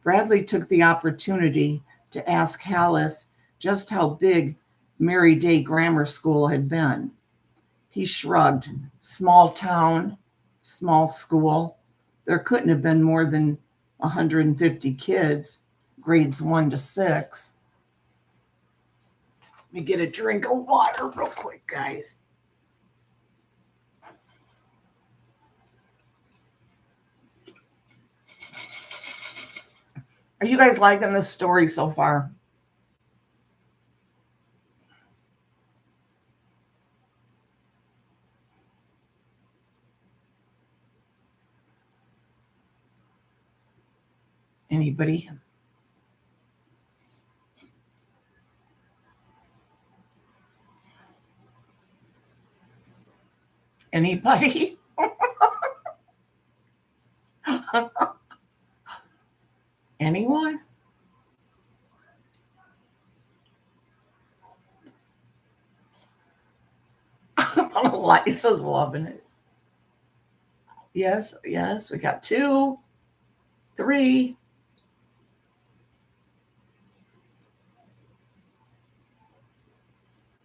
S1: Bradley took the opportunity to ask Hallis just how big Mary Day Grammar School had been. He shrugged. Small town, small school. There couldn't have been more than 150 kids, grades 1 to 6. Let me get a drink of water real quick, guys. Are you guys liking this story so far? Anybody? Anybody? Anyone? Lisa's loving it. Yes, we got 2, 3.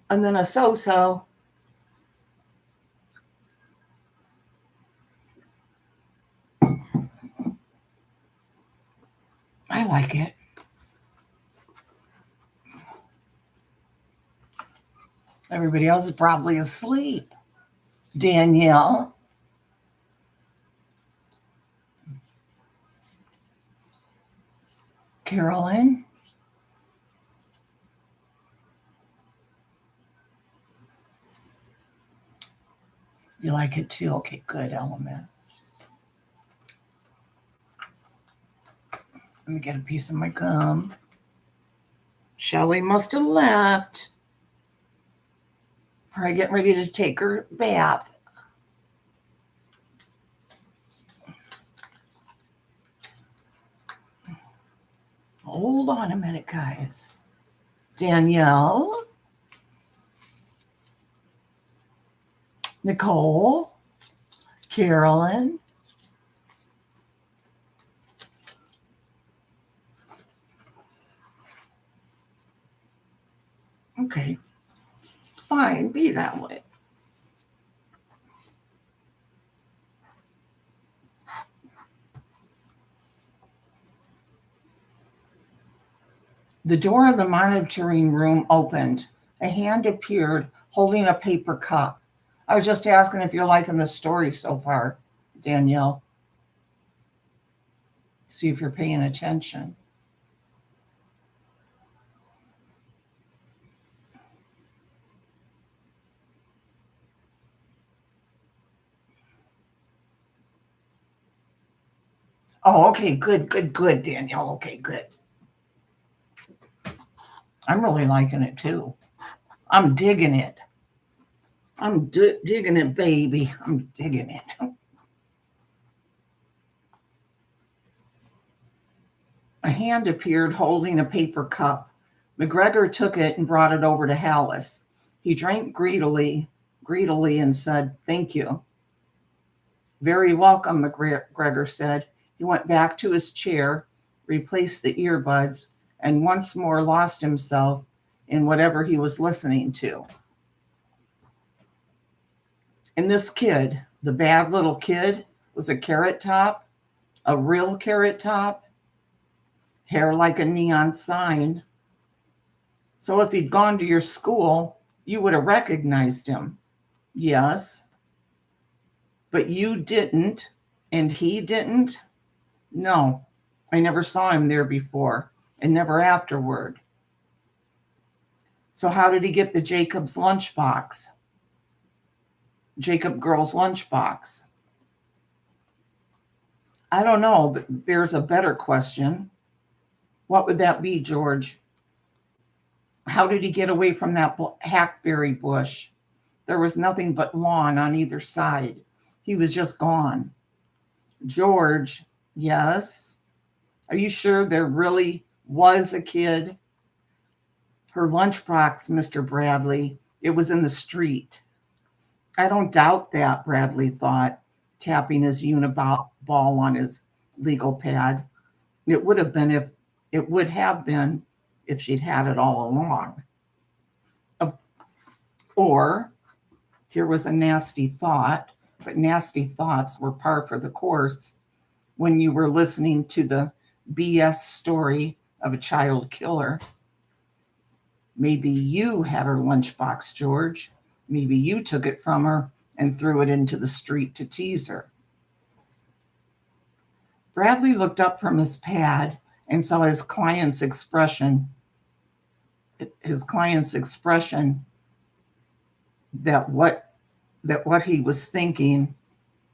S1: And then a so-so. I like it. Everybody else is probably asleep. Danielle. Carolyn. You like it too? Okay, good, Element. Let me get a piece of my gum. Shelly must have left. Probably getting ready to take her bath. Hold on a minute, guys. Danielle. Nicole. Carolyn. Okay, fine, be that way. The door of the monitoring room opened. A hand appeared holding a paper cup. I was just asking if you're liking the story so far, Danielle. See if you're paying attention. Oh, okay, good, Danielle. Okay, good. I'm really liking it too. I'm digging it. I'm digging it, baby. I'm digging it. A hand appeared holding a paper cup. McGregor took it and brought it over to Hallis. He drank greedily and said, "Thank you." "Very welcome," McGregor said. He went back to his chair, replaced the earbuds, and once more lost himself in whatever he was listening to. And this kid, the bad little kid, was a carrot top, a real carrot top, hair like a neon sign. So if he'd gone to your school, you would have recognized him. Yes. But you didn't, and he didn't? No, I never saw him there before, and never afterward. So how did he get the Jacob's lunchbox? Jacob girl's lunchbox? I don't know, but there's a better question. What would that be, George? How did he get away from that hackberry bush? There was nothing but lawn on either side. He was just gone. George, yes? Are you sure there really was a kid? Her lunchbox, Mr. Bradley. It was in the street. I don't doubt that, Bradley thought, tapping his uniball on his legal pad. It would have been if she'd had it all along. Or here was a nasty thought, but nasty thoughts were par for the course when you were listening to the BS story of a child killer. Maybe you had her lunchbox, George. Maybe you took it from her and threw it into the street to tease her. Bradley looked up from his pad and saw his client's expression that what he was thinking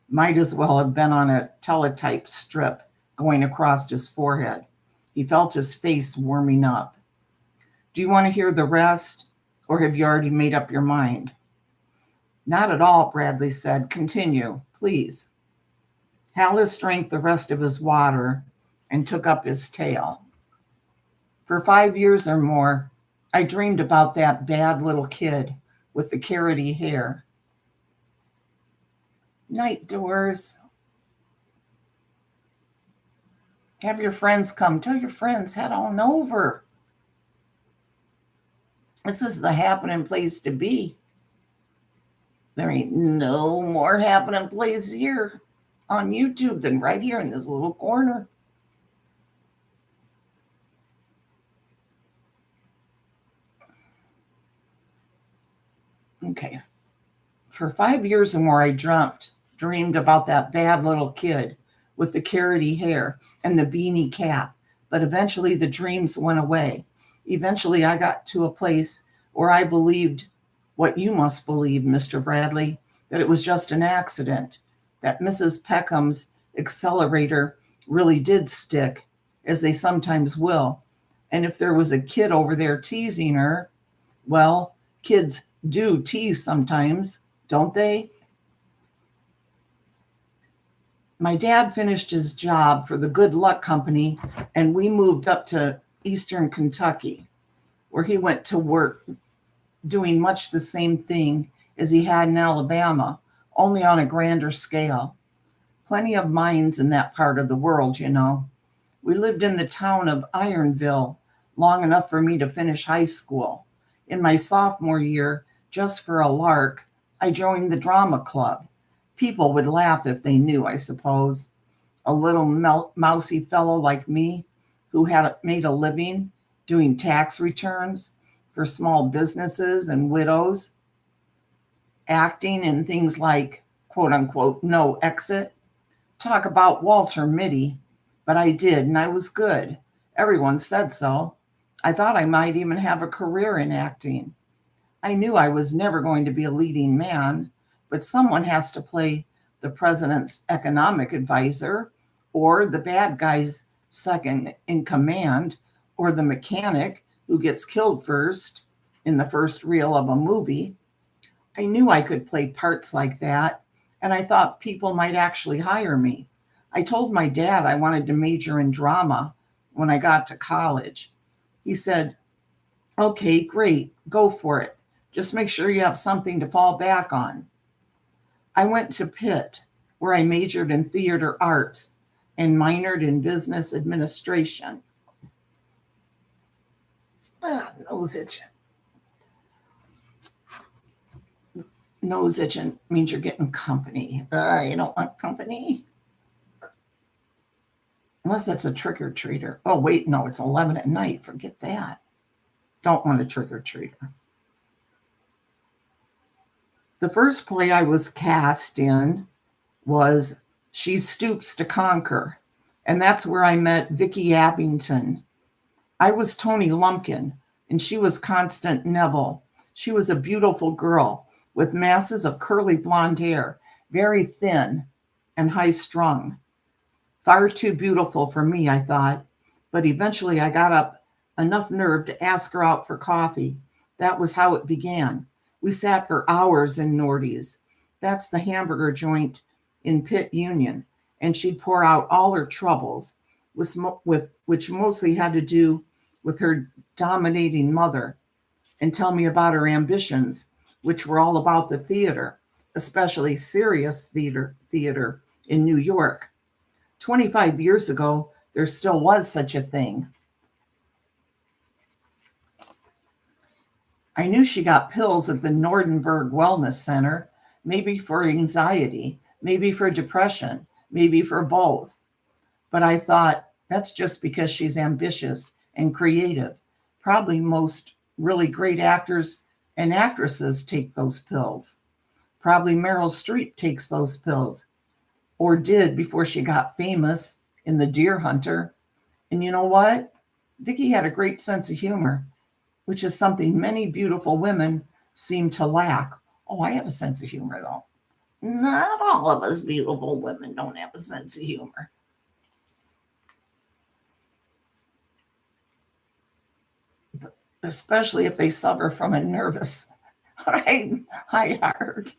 S1: might as well have been on a teletype strip going across his forehead. He felt his face warming up. Do you want to hear the rest, or have you already made up your mind? Not at all, Bradley said. Continue, please. Hallis drank the rest of his water and took up his tale. For 5 years or more, I dreamed about that bad little kid with the carroty hair. Night, Doors. Have your friends come. Tell your friends, head on over. This is the happening place to be. There ain't no more happening place here on YouTube than right here in this little corner. Okay. For 5 years or more, I dreamed about that bad little kid with the carroty hair and the beanie cap. But eventually the dreams went away. Eventually I got to a place where I believed what you must believe, Mr. Bradley, that it was just an accident, that Mrs. Peckham's accelerator really did stick, as they sometimes will. And if there was a kid over there teasing her, well, kids do tease sometimes, don't they? My dad finished his job for the Good Luck Company, and we moved up to Eastern Kentucky, where he went to work doing much the same thing as he had in Alabama, only on a grander scale. Plenty of mines in that part of the world, you know. We lived in the town of Ironville long enough for me to finish high school. In my sophomore year, just for a lark, I joined the drama club. People would laugh if they knew, I suppose. A little mousy fellow like me who had made a living doing tax returns for small businesses and widows, acting in things like quote unquote no exit. Talk about Walter Mitty. But I did, and I was good. Everyone said so. I thought I might even have a career in acting. I knew I was never going to be a leading man, but someone has to play the president's economic advisor, or the bad guy's second in command, or the mechanic who gets killed first in the first reel of a movie. I knew I could play parts like that, and I thought people might actually hire me. I told my dad I wanted to major in drama when I got to college. He said, "Okay, great, go for it. Just make sure you have something to fall back on." I went to Pitt, where I majored in theater arts and minored in business administration. Nose itching. Nose itching means you're getting company. You don't want company? Unless it's a trick-or-treater. Oh, wait, no, it's 11 at night. Forget that. Don't want a trick-or-treater. The first play I was cast in was She Stoops to Conquer, and that's where I met Vicki Abington. I was Tony Lumpkin, and she was Constant Neville. She was a beautiful girl with masses of curly blonde hair, very thin and high-strung. Far too beautiful for me, I thought, but eventually I got up enough nerve to ask her out for coffee. That was how it began. We sat for hours in Nordy's. That's the hamburger joint in Pitt Union, and she'd pour out all her troubles, which mostly had to do with her dominating mother, and tell me about her ambitions, which were all about the theater, especially serious theater in New York. 25 years ago, there still was such a thing. I knew she got pills at the Nordenberg Wellness Center, maybe for anxiety, maybe for depression, maybe for both. But I thought, that's just because she's ambitious and creative. Probably most really great actors and actresses take those pills. Probably Meryl Streep takes those pills, or did before she got famous in The Deer Hunter. And you know what? Vicki had a great sense of humor, which is something many beautiful women seem to lack. Oh, I have a sense of humor, though. Not all of us beautiful women don't have a sense of humor. Especially if they suffer from a nervous, I heard,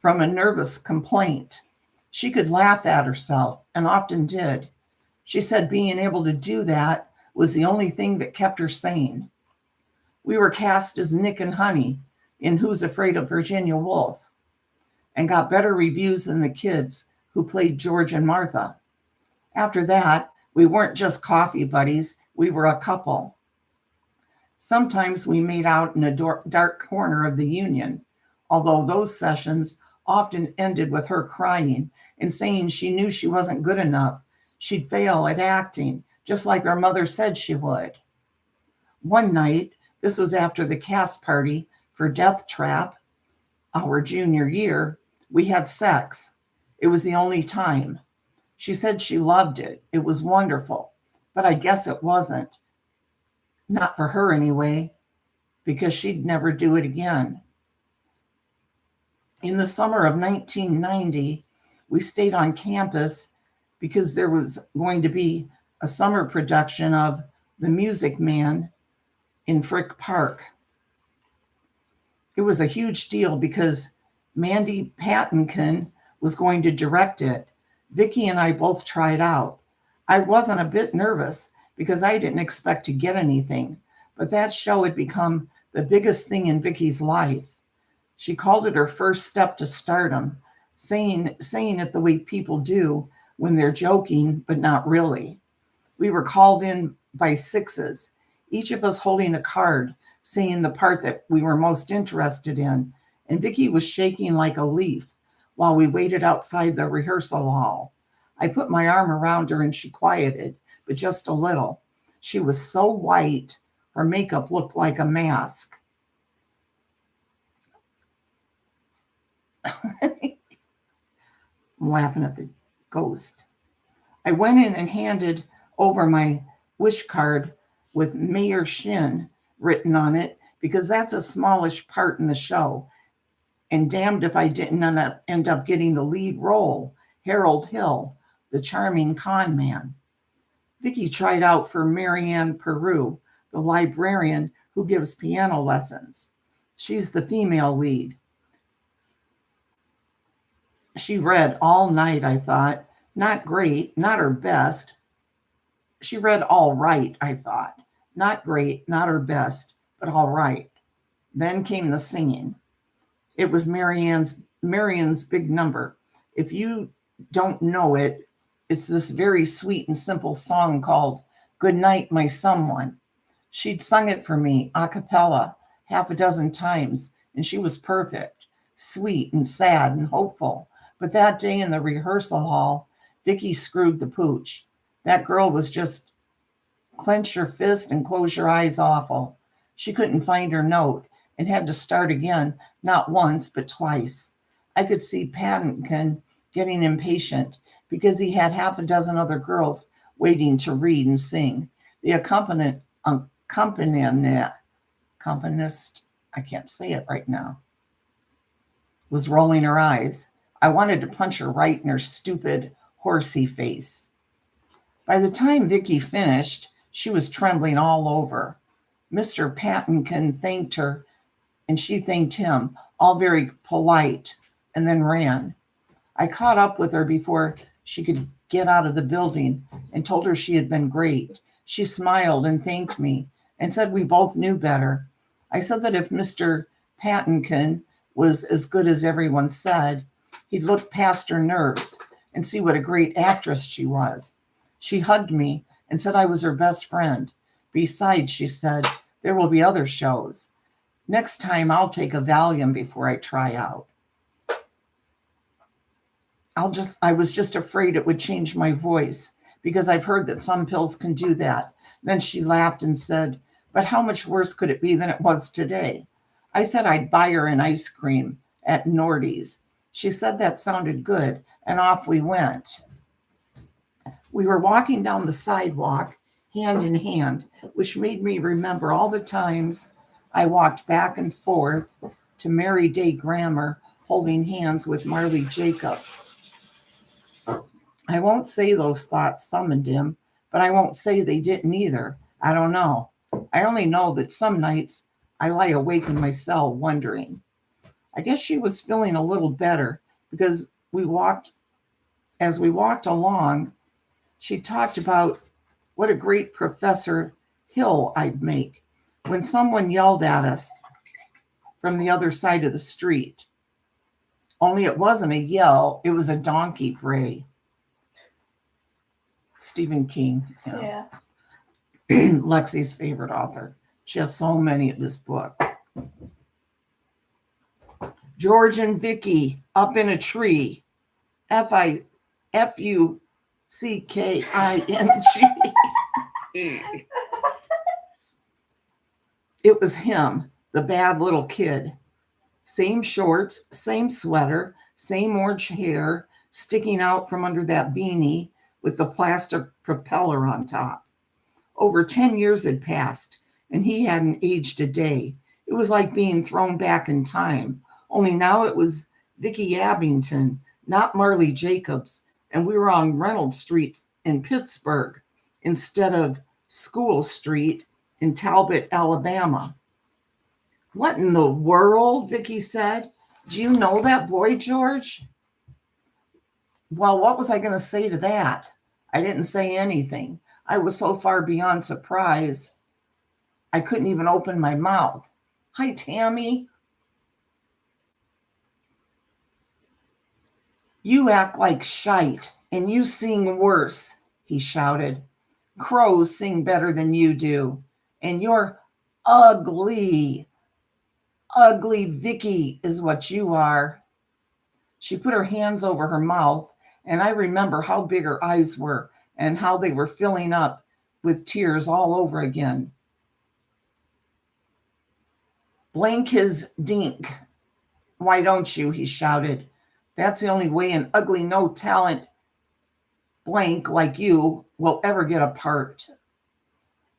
S1: from a nervous complaint. She could laugh at herself, and often did. She said being able to do that was the only thing that kept her sane. We were cast as Nick and Honey in Who's Afraid of Virginia Woolf, and got better reviews than the kids who played George and Martha. After that, we weren't just coffee buddies, we were a couple. Sometimes we made out in a dark corner of the Union, although those sessions often ended with her crying and saying she knew she wasn't good enough. She'd fail at acting, just like her mother said she would. One night, this was after the cast party for Death Trap, our junior year, we had sex. It was the only time. She said she loved it. It was wonderful, but I guess it wasn't. Not for her anyway, because she'd never do it again. In the summer of 1990, we stayed on campus because there was going to be a summer production of The Music Man in Frick Park. It was a huge deal because Mandy Patinkin was going to direct it. Vicki and I both tried out. I wasn't a bit nervous because I didn't expect to get anything, but that show had become the biggest thing in Vicki's life. She called it her first step to stardom, saying it the way people do when they're joking, but not really. We were called in by sixes, each of us holding a card saying the part that we were most interested in, and Vicky was shaking like a leaf while we waited outside the rehearsal hall. I put my arm around her and she quieted, but just a little. She was so white, her makeup looked like a mask. I'm laughing at the ghost. I went in and handed over my wish card with Mayor Shin written on it because that's a smallish part in the show. And damned if I didn't end up getting the lead role, Harold Hill, the charming con man. Vicky tried out for Marianne Peru, the librarian who gives piano lessons. She's the female lead. She read all night, I thought. Not great, not her best. She read all right, I thought. Not great, not her best, but all right. Then came the singing. It was Marianne's big number. If you don't know it, it's this very sweet and simple song called Good Night, My Someone. She'd sung it for me a cappella half a dozen times, and she was perfect, sweet and sad and hopeful. But that day in the rehearsal hall, Vicky screwed the pooch. That girl was just clench your fist and close your eyes awful. She couldn't find her note and had to start again, not once, but twice. I could see Paddington getting impatient because he had half a dozen other girls waiting to read and sing. The accompanist, I can't say it right now, was rolling her eyes. I wanted to punch her right in her stupid, horsey face. By the time Vicky finished, she was trembling all over. Mr. Paddington thanked her, and she thanked him, all very polite, and then ran. I caught up with her before she could get out of the building and told her she had been great. She smiled and thanked me and said we both knew better. I said that if Mr. Paddington was as good as everyone said, he'd look past her nerves and see what a great actress she was. She hugged me and said I was her best friend. Besides, she said, there will be other shows. Next time I'll take a Valium before I try out. I was just afraid it would change my voice because I've heard that some pills can do that. Then she laughed and said, but how much worse could it be than it was today? I said I'd buy her an ice cream at Nordy's. She said that sounded good, and off we went. We were walking down the sidewalk, hand in hand, which made me remember all the times I walked back and forth to Mary Day Grammar holding hands with Marley Jacobs. I won't say those thoughts summoned him, but I won't say they didn't either. I don't know. I only know that some nights I lie awake in my cell wondering. I guess she was feeling a little better because as we walked along, she talked about what a great Professor Hill I'd make when someone yelled at us from the other side of the street. Only it wasn't a yell, it was a donkey bray. Stephen King. You know.
S2: Yeah.
S1: Lexi's favorite author. She has so many of his books. George and Vicky up in a tree. Fucking. It was him, the bad little kid. Same shorts, same sweater, same orange hair sticking out from under that beanie with the plastic propeller on top. Over 10 years had passed, and he hadn't aged a day. It was like being thrown back in time. Only now it was Vicky Abington, not Marley Jacobs, and we were on Reynolds Street in Pittsburgh instead of School Street in Talbot, Alabama. What in the world? Vicky said. Do you know that boy, George? Well, what was I going to say to that? I didn't say anything. I was so far beyond surprise, I couldn't even open my mouth. Hi, Tammy. You act like shite, and you sing worse, he shouted. Crows sing better than you do, and you're ugly. Ugly Vicky is what you are. She put her hands over her mouth, and I remember how big her eyes were and how they were filling up with tears all over again. Blank his dink. Why don't you? He shouted. That's the only way an ugly, no talent blank like you will ever get a part.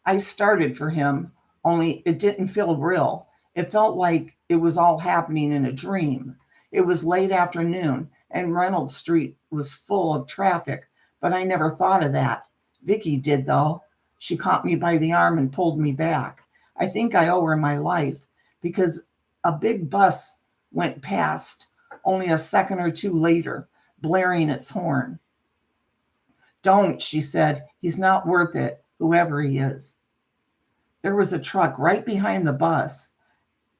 S1: I started for him, only it didn't feel real. It felt like it was all happening in a dream. It was late afternoon, and Reynolds Street was full of traffic, but I never thought of that. Vicky did, though. She caught me by the arm and pulled me back. I think I owe her my life because a big bus went past only a second or two later, blaring its horn. Don't, she said. He's not worth it, whoever he is. There was a truck right behind the bus,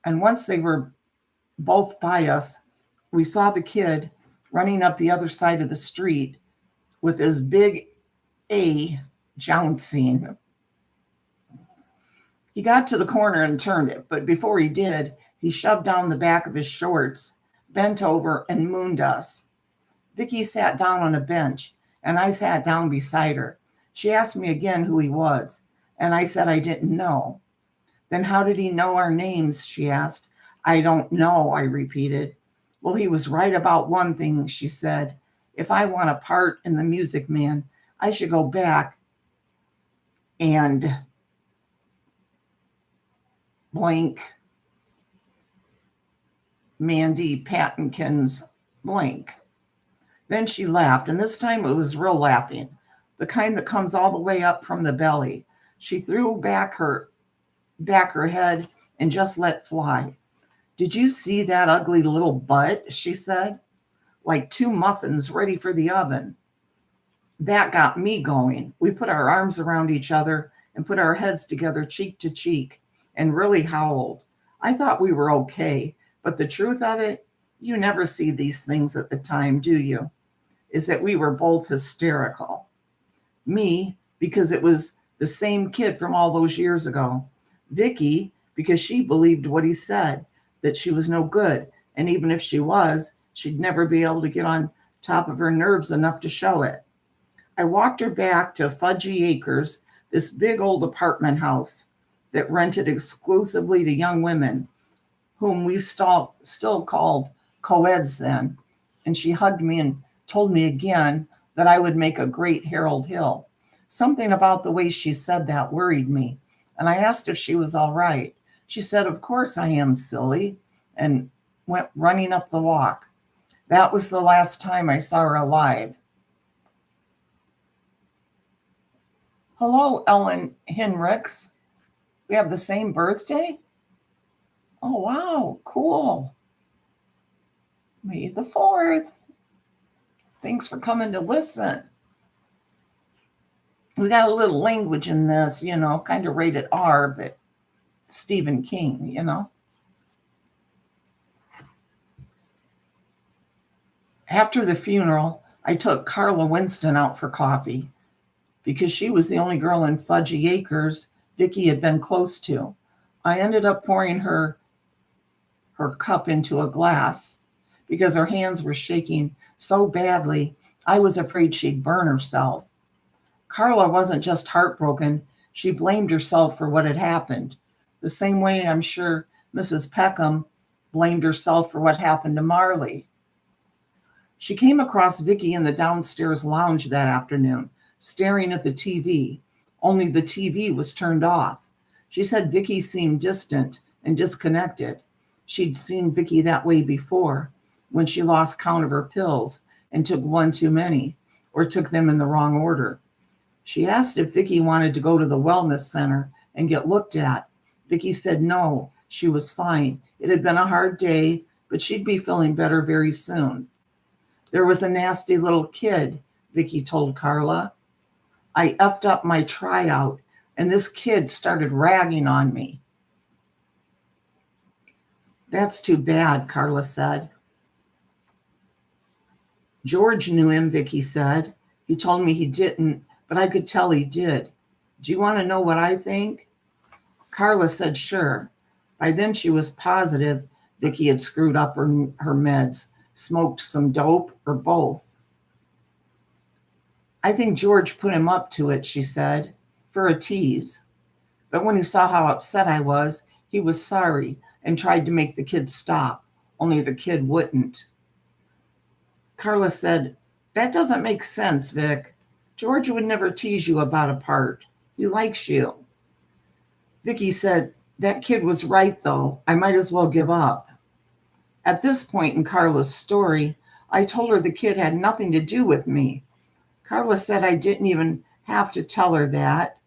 S1: and once they were both by us, we saw the kid running up the other side of the street with his big A jouncing. He got to the corner and turned it, but before he did, he shoved down the back of his shorts, bent over, and mooned us. Vicky sat down on a bench, and I sat down beside her. She asked me again who he was, and I said I didn't know. Then how did he know our names? She asked. I don't know, I repeated. Well, he was right about one thing, she said. If I want a part in The Music Man, I should go back and blank Mandy Patinkin's blank. Then she laughed, and this time it was real laughing, the kind that comes all the way up from the belly. She threw back her head and just let fly. Did you see that ugly little butt? She said, like two muffins ready for the oven. That got me going. We put our arms around each other and put our heads together cheek to cheek and really howled. I thought we were okay, but the truth of it, you never see these things at the time, do you? Is that we were both hysterical. Me, because it was the same kid from all those years ago. Vicky, because she believed what he said, that she was no good. And even if she was, she'd never be able to get on top of her nerves enough to show it. I walked her back to Fudgy Acres, this big old apartment house that rented exclusively to young women, whom we still called co-eds then. And she hugged me and told me again that I would make a great Harold Hill. Something about the way she said that worried me, and I asked if she was all right. She said, of course I am, silly, and went running up the walk. That was the last time I saw her alive. Hello, Ellen Hinrichs. We have the same birthday? Oh, wow, cool. May the 4th. Thanks for coming to listen. We got a little language in this, kind of rated R, but Stephen King, After the funeral, I took Carla Winston out for coffee because she was the only girl in Fudgy Acres Vicky had been close to. I ended up pouring her cup into a glass because her hands were shaking so badly, I was afraid she'd burn herself. Carla wasn't just heartbroken. She blamed herself for what had happened. The same way I'm sure Mrs. Peckham blamed herself for what happened to Marley. She came across Vicky in the downstairs lounge that afternoon, staring at the TV, only the TV was turned off. She said Vicky seemed distant and disconnected. She'd seen Vicky that way before, when she lost count of her pills and took one too many, or took them in the wrong order. She asked if Vicky wanted to go to the wellness center and get looked at. Vicky said no, she was fine. It had been a hard day, but she'd be feeling better very soon. There was a nasty little kid, Vicky told Carla. I effed up my tryout, and this kid started ragging on me. That's too bad, Carla said. George knew him, Vicky said. He told me he didn't, but I could tell he did. Do you want to know what I think? Carla said sure. By then she was positive Vicky had screwed up her meds, smoked some dope, or both. I think George put him up to it, she said, for a tease. But when he saw how upset I was, he was sorry and tried to make the kid stop, only the kid wouldn't. Carla said, that doesn't make sense, Vic. George would never tease you about a part. He likes you. Vicky said, that kid was right, though. I might as well give up. At this point in Carla's story, I told her the kid had nothing to do with me. Carla said I didn't even have to tell her that.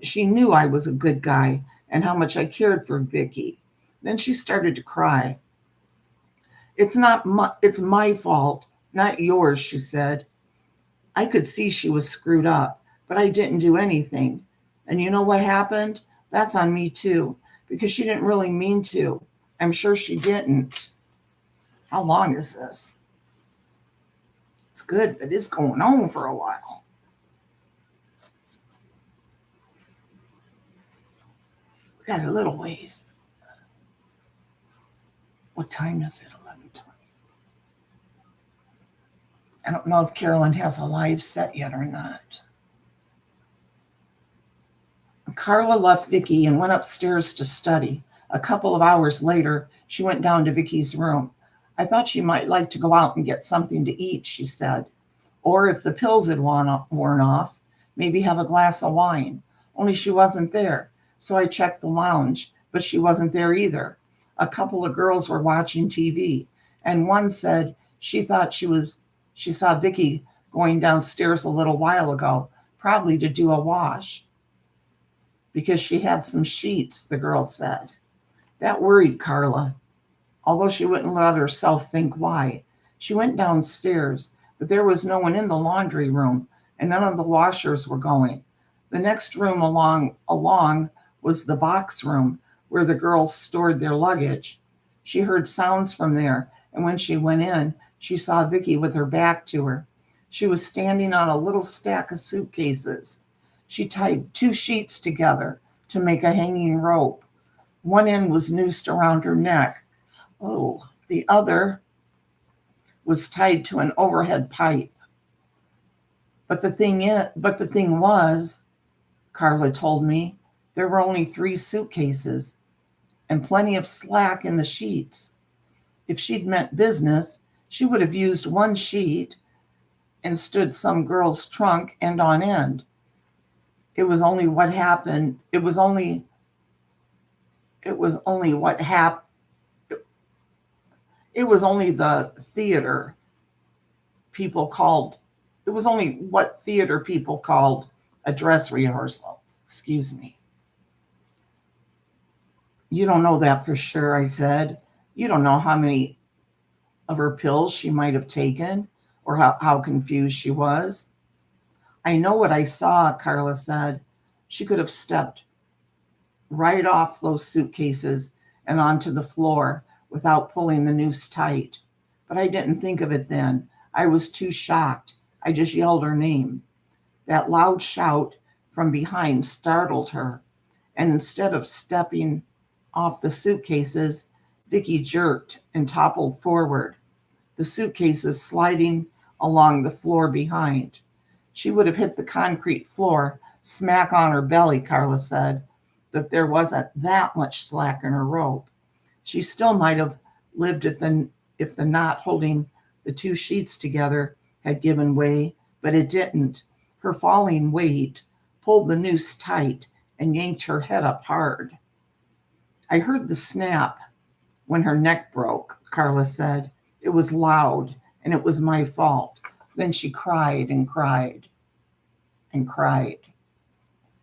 S1: She knew I was a good guy and how much I cared for Vicky. Then she started to cry. It's my fault, not yours, she said. I could see she was screwed up, but I didn't do anything. And you know what happened? That's on me too, because she didn't really mean to. I'm sure she didn't. How long is this? It's good, but it's going on for a while. We got a little ways. What time is it? 11:20. I don't know if Carolyn has a live set yet or not. Carla left Vicky and went upstairs to study. A couple of hours later, she went down to Vicky's room. I thought she might like to go out and get something to eat, she said. Or if the pills had worn off, maybe have a glass of wine. Only she wasn't there. So I checked the lounge, but she wasn't there either. A couple of girls were watching TV, and one said she thought she saw Vicky going downstairs a little while ago, probably to do a wash, because she had some sheets, the girl said. That worried Carla, although she wouldn't let herself think why. She went downstairs, but there was no one in the laundry room, and none of the washers were going. The next room along was the box room, where the girls stored their luggage. She heard sounds from there, and when she went in, she saw Vicky with her back to her. She was standing on a little stack of suitcases. She tied 2 sheets together to make a hanging rope. One end was noosed around her neck. Oh, the other was tied to an overhead pipe. But the thing was, Carla told me, there were only 3 suitcases and plenty of slack in the sheets. If she'd meant business, she would have used one sheet and stood some girl's trunk end on end. It was only the theater people called, it was only what theater people called a dress rehearsal. Excuse me. You don't know that for sure, I said. You don't know how many of her pills she might have taken or how confused she was. I know what I saw, Carla said. She could have stepped right off those suitcases and onto the floor without pulling the noose tight. But I didn't think of it then. I was too shocked. I just yelled her name. That loud shout from behind startled her, and instead of stepping off the suitcases, Vicky jerked and toppled forward, the suitcases sliding along the floor behind. She would have hit the concrete floor smack on her belly, Carla said, but there wasn't that much slack in her rope. She still might have lived if the knot holding the 2 sheets together had given way, but it didn't. Her falling weight pulled the noose tight and yanked her head up hard. I heard the snap when her neck broke, Carla said. It was loud, and it was my fault. Then she cried and cried and cried.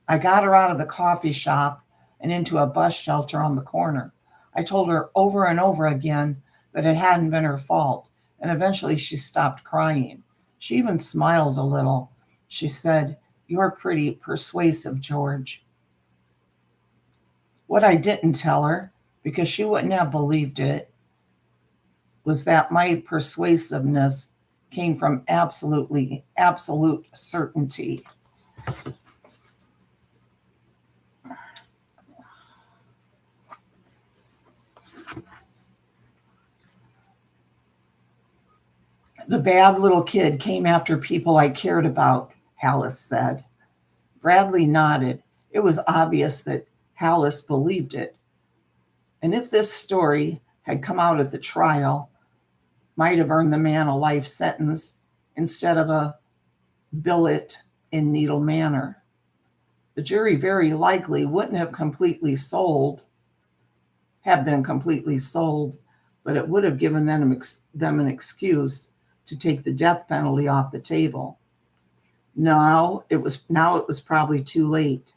S1: I got her out of the coffee shop and into a bus shelter on the corner. I told her over and over again that it hadn't been her fault, and eventually she stopped crying. She even smiled a little. She said, "You're pretty persuasive, George." What I didn't tell her, because she wouldn't have believed it, was that my persuasiveness came from absolute certainty. The bad little kid came after people I cared about, Hallis said. Bradley nodded. It was obvious that Hallis believed it. And if this story had come out at the trial, might have earned the man a life sentence instead of a billet in Needle Manor. The jury very likely wouldn't have been completely sold, but it would have given them an excuse to take the death penalty off the table. Now it was probably too late.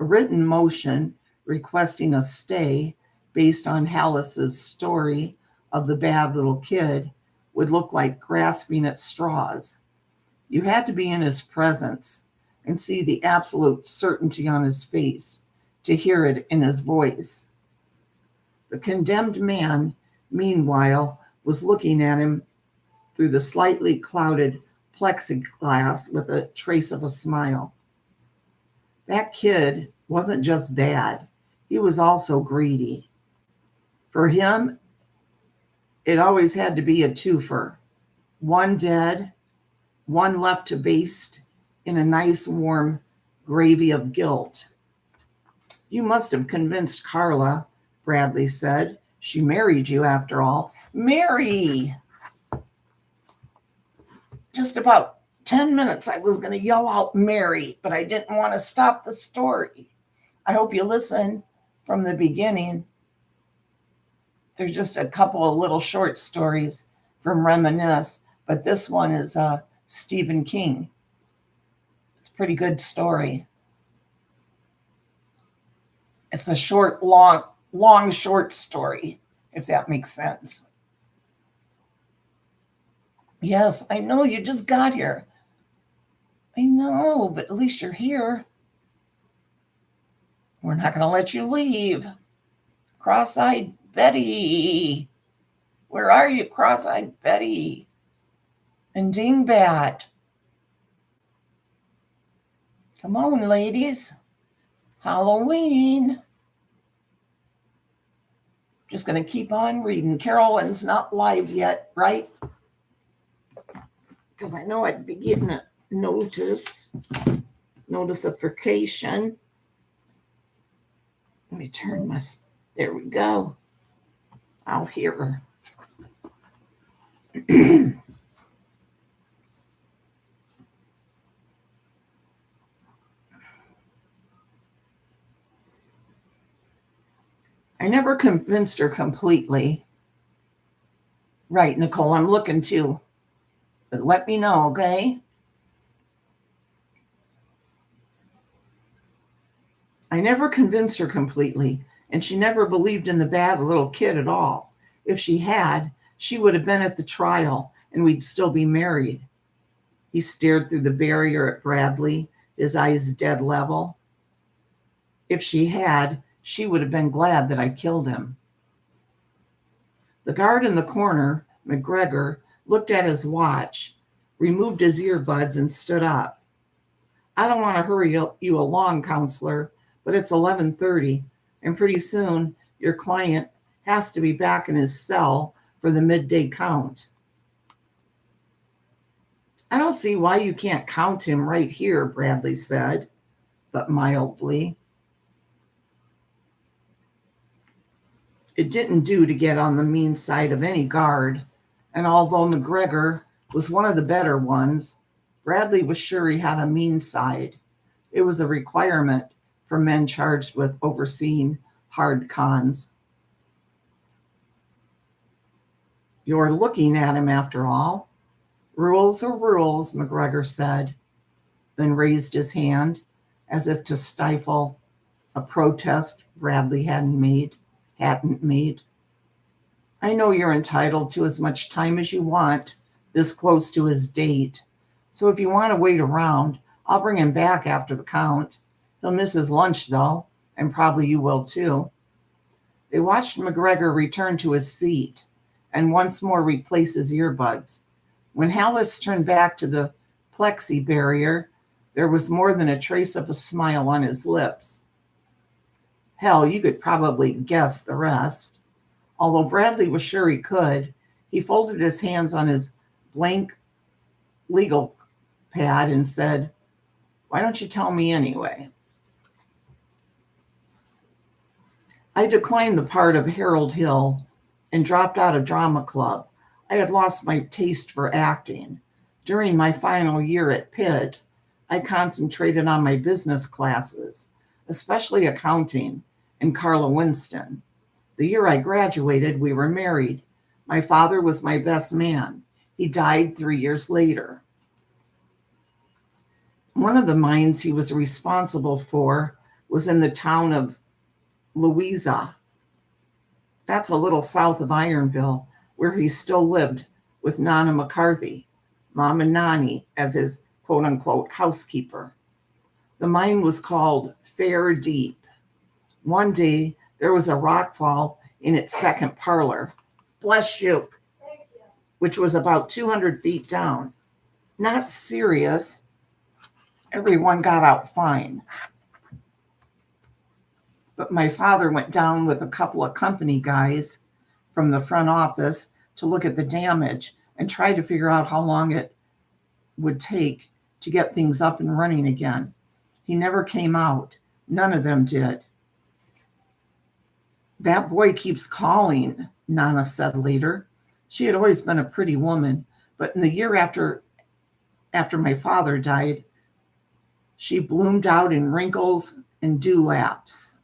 S1: A written motion requesting a stay based on Hallis's story of the bad little kid would look like grasping at straws. You had to be in his presence and see the absolute certainty on his face to hear it in his voice. The condemned man, meanwhile, was looking at him through the slightly clouded plexiglass with a trace of a smile. That kid wasn't just bad, he was also greedy. For him, it always had to be a twofer. One dead, one left to baste in a nice warm gravy of guilt. You must have convinced Carla, Bradley said. She married you after all. Mary! Just about 10 minutes I was going to yell out Mary, but I didn't want to stop the story. I hope you listen from the beginning. There's just a couple of little short stories from Reminisce, but this one is Stephen King. It's a pretty good story. It's a short, long, short story, if that makes sense. Yes, I know you just got here. I know, but at least you're here. We're not going to let you leave. Cross-eyed Betty. Where are you, Cross-eyed Betty? And Dingbat. Come on, ladies. Halloween. Just going to keep on reading. Carolyn's not live yet, right? Because I know I'd be getting a notification. Let me turn there we go. I'll hear her. I never convinced her completely. Right, Nicole, I'm looking too. But let me know, okay? I never convinced her completely, and she never believed in the bad little kid at all. If she had, she would have been at the trial, and we'd still be married. He stared through the barrier at Bradley, his eyes dead level. If she had, she would have been glad that I killed him. The guard in the corner, McGregor, looked at his watch, removed his earbuds, and stood up. I don't want to hurry you along, counselor, but it's 11:30, and pretty soon your client has to be back in his cell for the midday count. I don't see why you can't count him right here, Bradley said, but mildly. It didn't do to get on the mean side of any guard, and although McGregor was one of the better ones, Bradley was sure he had a mean side. It was a requirement for men charged with overseeing hard cons. You're looking at him after all. Rules are rules, McGregor said, then raised his hand as if to stifle a protest Bradley hadn't made. I know you're entitled to as much time as you want this close to his date. So if you want to wait around, I'll bring him back after the count. He'll miss his lunch, though, and probably you will, too. They watched McGregor return to his seat and once more replace his earbuds. When Hallis turned back to the plexi barrier, there was more than a trace of a smile on his lips. Hell, you could probably guess the rest. Although Bradley was sure he could, he folded his hands on his blank legal pad and said, "Why don't you tell me anyway?" I declined the part of Harold Hill and dropped out of drama club. I had lost my taste for acting. During my final year at Pitt, I concentrated on my business classes, especially accounting, and Carla Winston. The year I graduated, we were married. My father was my best man. He died 3 years later. One of the mines he was responsible for was in the town of Louisa. That's a little south of Ironville, where he still lived with Nana McCarthy, Mama Nani, as his quote unquote housekeeper. The mine was called Fair Deep. One day, there was a rockfall in its second parlor. Bless you. Which was about 200 feet down. Not serious. Everyone got out fine. But my father went down with a couple of company guys from the front office to look at the damage and try to figure out how long it would take to get things up and running again. He never came out. None of them did. "That boy keeps calling," Nana said later. She had always been a pretty woman, but in the year after my father died, she bloomed out in wrinkles and dewlaps.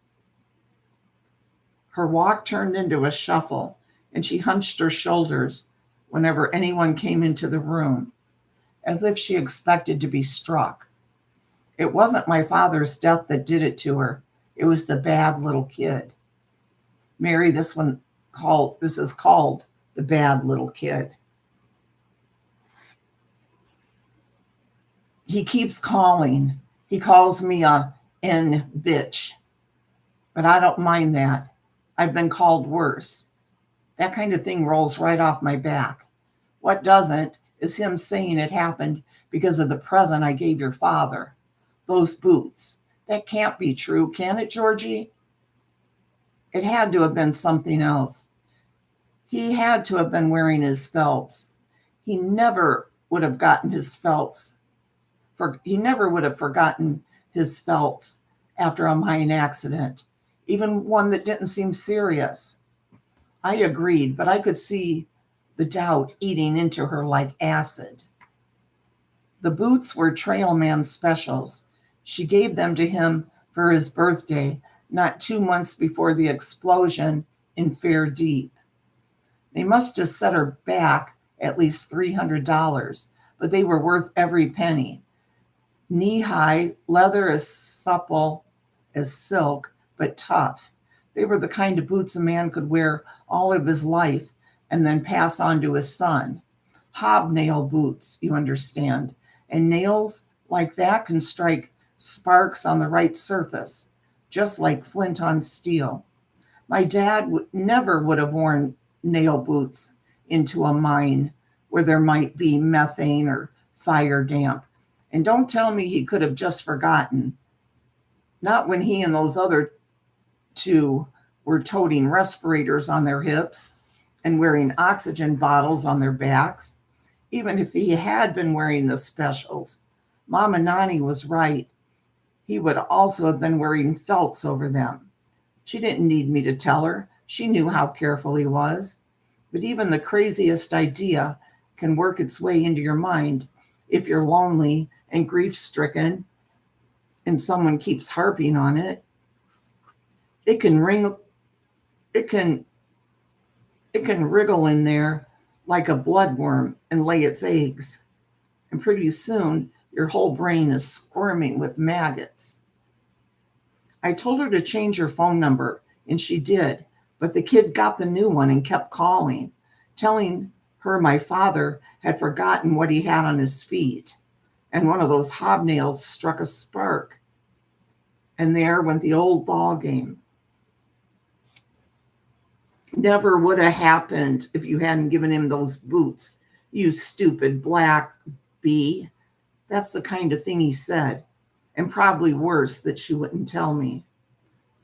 S1: Her walk turned into a shuffle, and she hunched her shoulders whenever anyone came into the room, as if she expected to be struck. It wasn't my father's death that did it to her. It was the bad little kid. Mary, this is called The Bad Little Kid. He keeps calling. He calls me a N bitch. But I don't mind that. I've been called worse. That kind of thing rolls right off my back. What doesn't is him saying it happened because of the present I gave your father. Those boots. That can't be true, can it, Georgie? It had to have been something else. He had to have been wearing his felts. He never would have gotten his felts. He never would have forgotten his felts after a mine accident, even one that didn't seem serious. I agreed, but I could see the doubt eating into her like acid. The boots were Trailman specials. She gave them to him for his birthday, not 2 months before the explosion in Fair Deep. They must have set her back at least $300, but they were worth every penny. Knee-high, leather as supple as silk, but tough. They were the kind of boots a man could wear all of his life and then pass on to his son. Hobnail boots, you understand. And nails like that can strike sparks on the right surface, just like flint on steel. My dad never would have worn nail boots into a mine where there might be methane or fire damp. And don't tell me he could have just forgotten. Not when he and those other two were toting respirators on their hips and wearing oxygen bottles on their backs. Even if he had been wearing the specials, Mama Nani was right. He would also have been wearing felts over them. She didn't need me to tell her. She knew how careful he was. But even the craziest idea can work its way into your mind if you're lonely and grief-stricken and someone keeps harping on it. It can wriggle in there like a bloodworm and lay its eggs. And pretty soon, your whole brain is squirming with maggots. I told her to change her phone number, and she did. But the kid got the new one and kept calling, telling her my father had forgotten what he had on his feet. And one of those hobnails struck a spark. And there went the old ball game. Never would have happened if you hadn't given him those boots. You stupid black bee. That's the kind of thing he said, and probably worse that she wouldn't tell me.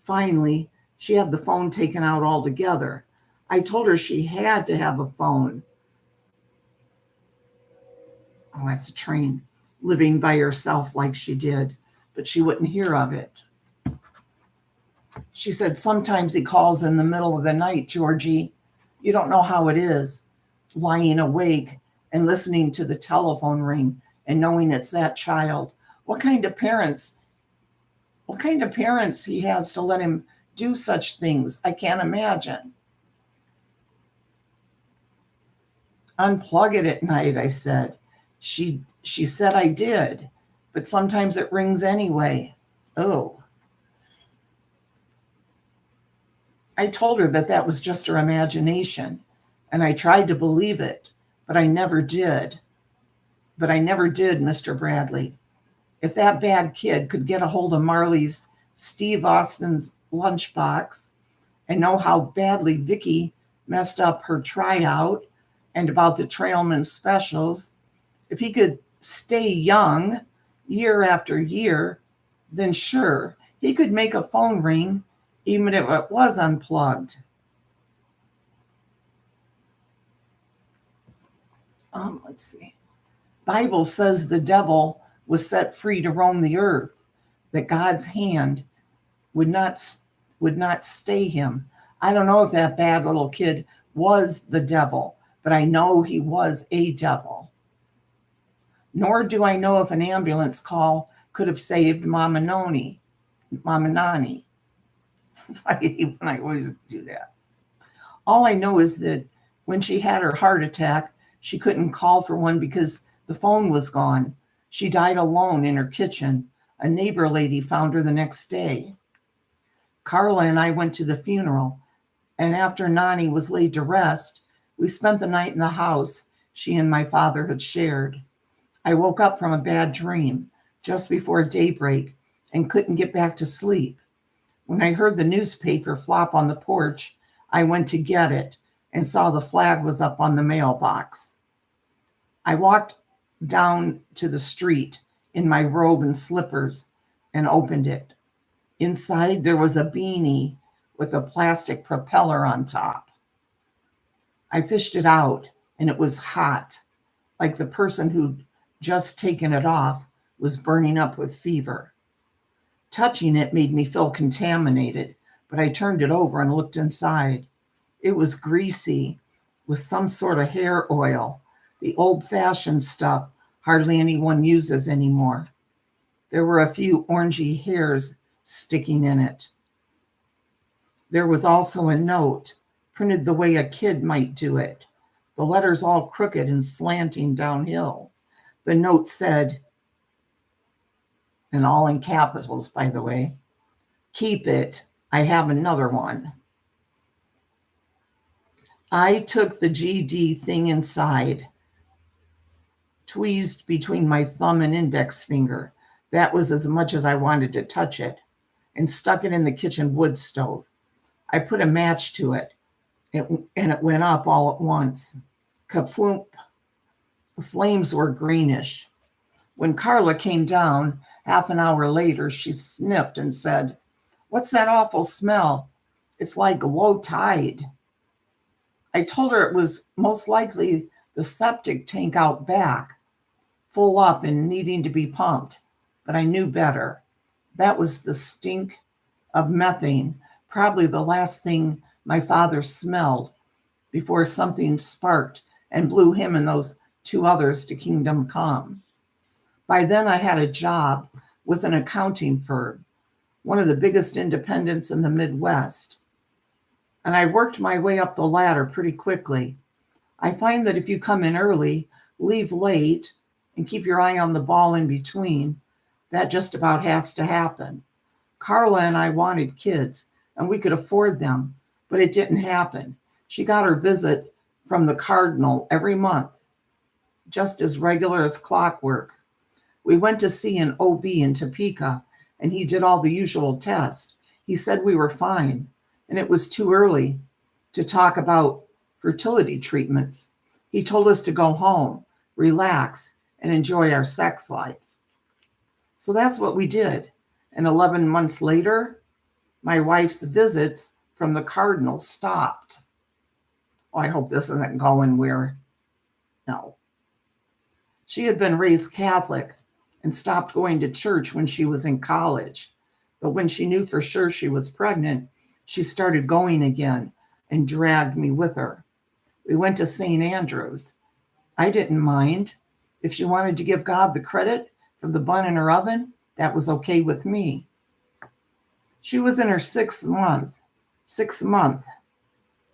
S1: Finally, she had the phone taken out altogether. I told her she had to have a phone. Oh, that's a train. Living by herself like she did, but she wouldn't hear of it. She said, sometimes he calls in the middle of the night, Georgie. You don't know how it is, lying awake and listening to the telephone ring and knowing it's that child. What kind of parents he has to let him do such things? I can't imagine. Unplug it at night, I said. She said I did, but sometimes it rings anyway. Oh. I told her that was just her imagination, and I tried to believe it, but I never did. Mr. Bradley. If that bad kid could get a hold of Marley's Steve Austin's lunchbox and know how badly Vicky messed up her tryout and about the Trailman specials, if he could stay young year after year, then sure, he could make a phone ring even if it was unplugged. Let's see. Bible says the devil was set free to roam the earth, that God's hand would not stay him. I don't know if that bad little kid was the devil, but I know he was a devil. Nor do I know if an ambulance call could have saved Mama Nani. I always do that. All I know is that when she had her heart attack, she couldn't call for one because the phone was gone. She died alone in her kitchen. A neighbor lady found her the next day. Carla and I went to the funeral, and after Nani was laid to rest, we spent the night in the house she and my father had shared. I woke up from a bad dream just before daybreak and couldn't get back to sleep. When I heard the newspaper flop on the porch, I went to get it and saw the flag was up on the mailbox. I walked down to the street in my robe and slippers and opened it. Inside, there was a beanie with a plastic propeller on top. I fished it out, and it was hot, like the person who'd just taken it off was burning up with fever. Touching it made me feel contaminated, but I turned it over and looked inside. It was greasy with some sort of hair oil, the old-fashioned stuff hardly anyone uses anymore. There were a few orangey hairs sticking in it. There was also a note, printed the way a kid might do it, the letters all crooked and slanting downhill. The note said, and all in capitals, by the way, "Keep it, I have another one." I took the GD thing inside, tweezed between my thumb and index finger. That was as much as I wanted to touch it, and stuck it in the kitchen wood stove. I put a match to it, and it went up all at once. Kaploomp. The flames were greenish. When Carla came down, half an hour later, she sniffed and said, "What's that awful smell? It's like low tide." I told her it was most likely the septic tank out back, full up and needing to be pumped, but I knew better. That was the stink of methane, probably the last thing my father smelled before something sparked and blew him and those two others to kingdom come. By then, I had a job with an accounting firm, one of the biggest independents in the Midwest. And I worked my way up the ladder pretty quickly. I find that if you come in early, leave late, and keep your eye on the ball in between, that just about has to happen. Carla and I wanted kids, and we could afford them, but it didn't happen. She got her visit from the Cardinal every month, just as regular as clockwork. We went to see an OB in Topeka, and he did all the usual tests. He said we were fine, and it was too early to talk about fertility treatments. He told us to go home, relax, and enjoy our sex life. So that's what we did. And 11 months later, my wife's visits from the cardinal stopped. Oh, I hope this isn't going where. No. She had been raised Catholic and stopped going to church when she was in college. But when she knew for sure she was pregnant, she started going again and dragged me with her. We went to St. Andrew's. I didn't mind. If she wanted to give God the credit for the bun in her oven, that was okay with me. She was in her sixth month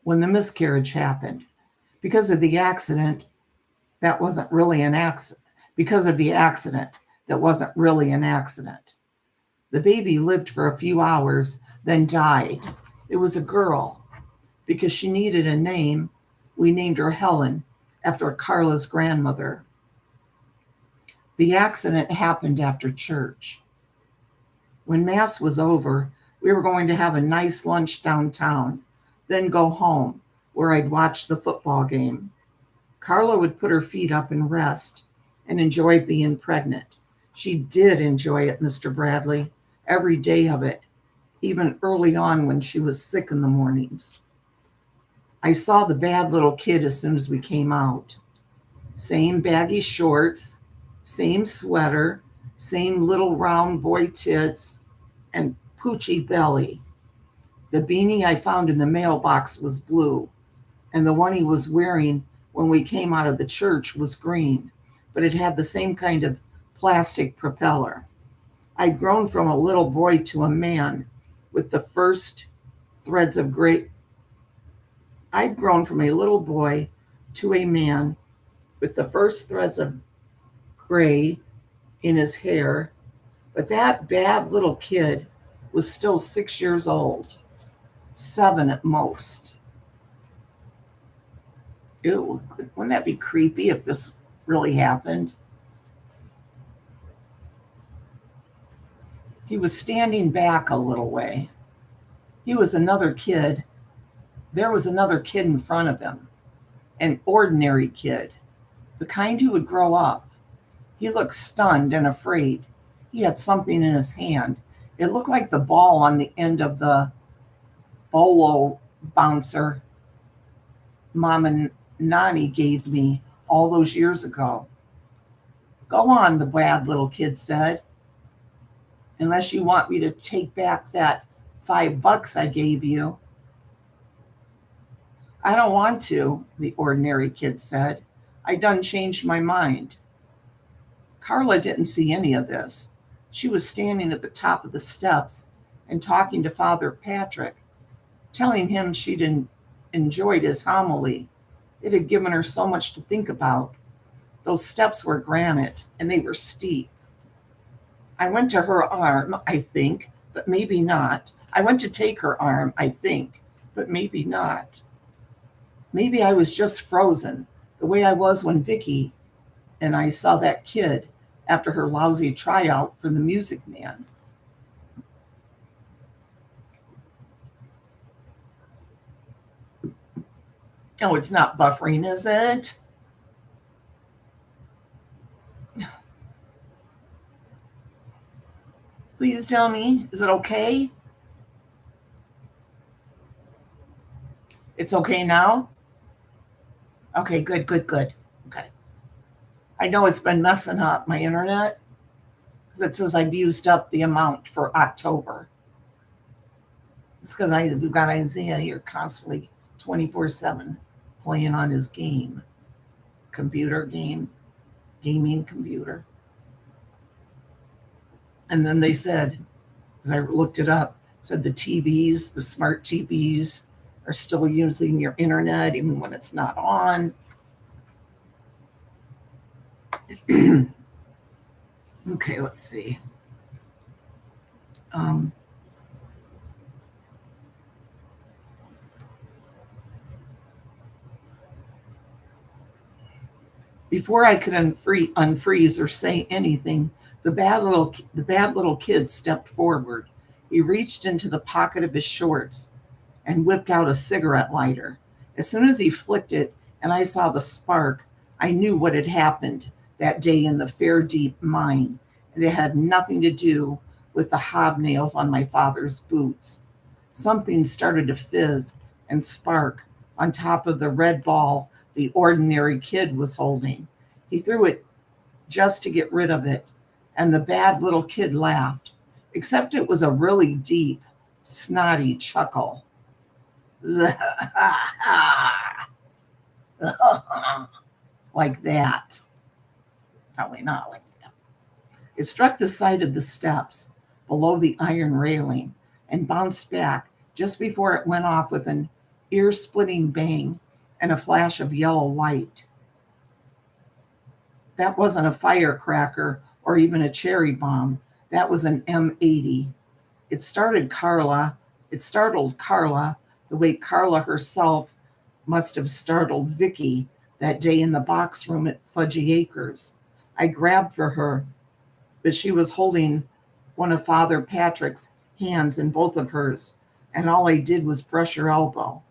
S1: when the miscarriage happened. Because of the accident, that wasn't really an accident. The baby lived for a few hours, then died. It was a girl. Because she needed a name, we named her Helen, after Carla's grandmother. The accident happened after church. When Mass was over, we were going to have a nice lunch downtown, then go home, where I'd watch the football game. Carla would put her feet up and rest and enjoy being pregnant. She did enjoy it, Mr. Bradley, every day of it, even early on when she was sick in the mornings. I saw the bad little kid as soon as we came out. Same baggy shorts, same sweater, same little round boy tits, and poochy belly. The beanie I found in the mailbox was blue, and the one he was wearing when we came out of the church was green, but it had the same kind of plastic propeller. I'd grown from a little boy to a man with the first threads of gray. I'd grown from a little boy to a man with the first threads of gray in his hair, but that bad little kid was still 6 years old, 7 at most. Ew, wouldn't that be creepy if this really happened? He was standing back a little way. There was another kid in front of him, an ordinary kid, the kind who would grow up. He looked stunned and afraid. He had something in his hand. It looked like the ball on the end of the bolo bouncer Mom and Nani gave me all those years ago. Go on, the bad little kid said. Unless you want me to take back that $5 I gave you. I don't want to, the ordinary kid said. I done changed my mind. Carla didn't see any of this. She was standing at the top of the steps and talking to Father Patrick, telling him she'd enjoyed his homily. It had given her so much to think about. Those steps were granite, and they were steep. I went to her arm, I think, but maybe not. I went to take her arm, I think, but maybe not. Maybe I was just frozen, the way I was when Vicky and I saw that kid after her lousy tryout for the Music Man. Oh, it's not buffering, is it? Please tell me, is it okay? It's okay now? Okay, good. Okay. I know it's been messing up my internet because it says I've used up the amount for October. It's because we've got Isaiah here constantly 24/7 playing on his gaming computer. And then they said, as I looked it up, said the smart TVs are still using your internet even when it's not on. Okay, let's see. Before I could unfreeze or say anything, the bad little kid stepped forward. He reached into the pocket of his shorts and whipped out a cigarette lighter. As soon as he flicked it and I saw the spark, I knew what had happened that day in the Fair Deep mine, and it had nothing to do with the hobnails on my father's boots. Something started to fizz and spark on top of the red ball the ordinary kid was holding. He threw it just to get rid of it, and the bad little kid laughed, except it was a really deep, snotty chuckle. Like that. Probably not like that. It struck the side of the steps below the iron railing and bounced back just before it went off with an ear-splitting bang and a flash of yellow light. That wasn't a firecracker or even a cherry bomb. That was an M80. It startled Carla the way Carla herself must have startled Vicky that day in the box room at Fudgy Acres. I grabbed for her, but she was holding one of Father Patrick's hands in both of hers, and all I did was brush her elbow.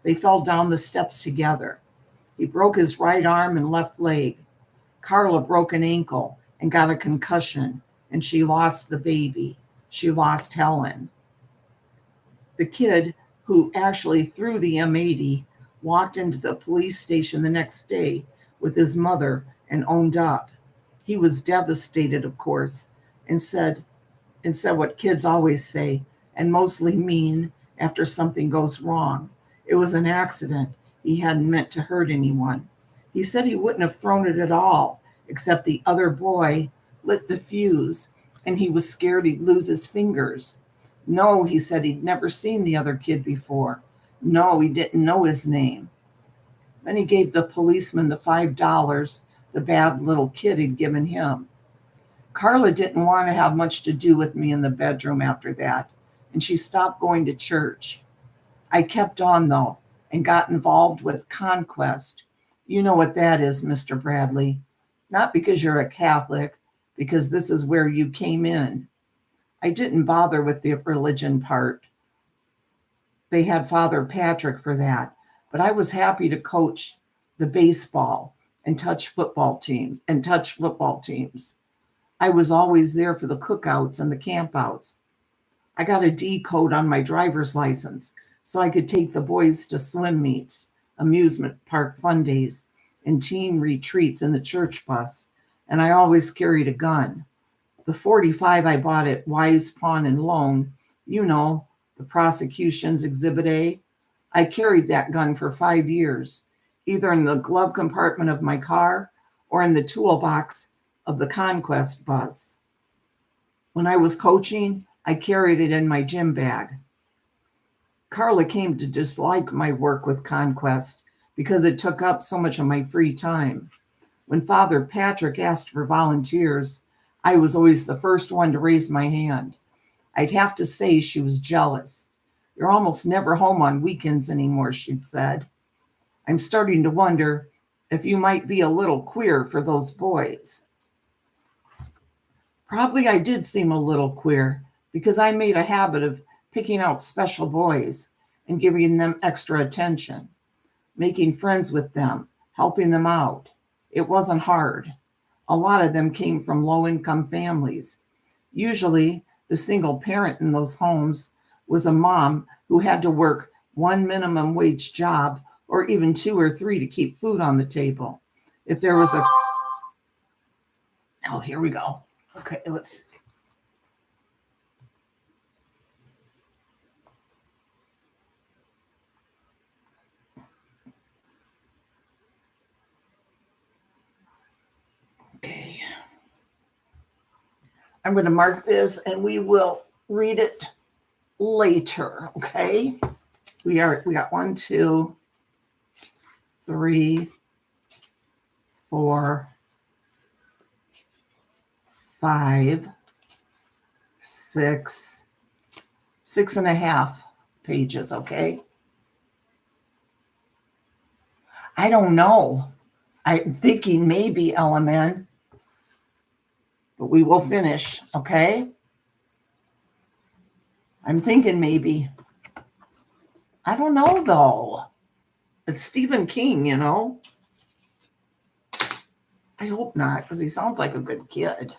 S1: They fell down the steps together. He broke his right arm and left leg. Carla broke an ankle and got a concussion, and she lost the baby. She lost Helen. The kid who actually threw the M80 walked into the police station the next day with his mother and owned up. He was devastated, of course, and said what kids always say, and mostly mean after something goes wrong. It was an accident. He hadn't meant to hurt anyone. He said he wouldn't have thrown it at all, except the other boy lit the fuse, and he was scared he'd lose his fingers. No, he said he'd never seen the other kid before. No, he didn't know his name. Then he gave the policeman the $5 the bad little kid had given him. Carla didn't want to have much to do with me in the bedroom after that, and she stopped going to church. I kept on, though, and got involved with Conquest. You know what that is, Mr. Bradley. Not because you're a Catholic, because this is where you came in. I didn't bother with the religion part. They had Father Patrick for that, but I was happy to coach the baseball and touch football teams. I was always there for the cookouts and the campouts. I got a D code on my driver's license so I could take the boys to swim meets, amusement park fun days, and teen retreats in the church bus, and I always carried a gun. The .45 I bought at Wise Pawn and Loan, you know, the prosecution's Exhibit A, I carried that gun for 5 years, either in the glove compartment of my car or in the toolbox of the Conquest bus. When I was coaching, I carried it in my gym bag. Carla came to dislike my work with Conquest because it took up so much of my free time. When Father Patrick asked for volunteers, I was always the first one to raise my hand. I'd have to say she was jealous. You're almost never home on weekends anymore, she'd said. I'm starting to wonder if you might be a little queer for those boys. Probably I did seem a little queer because I made a habit of picking out special boys and giving them extra attention, making friends with them, helping them out. It wasn't hard. A lot of them came from low-income families. Usually, the single parent in those homes was a mom who had to work one minimum wage job or even 2 or 3 to keep food on the table. If there was a... Oh, here we go. Okay, let's see. Okay. I'm going to mark this and we will read it later, okay? We got 1, 2, 3, 4, 5, 6, 6.5 pages, okay? I don't know. I'm thinking maybe LMN, but we will finish, okay? I'm thinking maybe. I don't know, though. It's Stephen King, you know. I hope not, because he sounds like a good kid.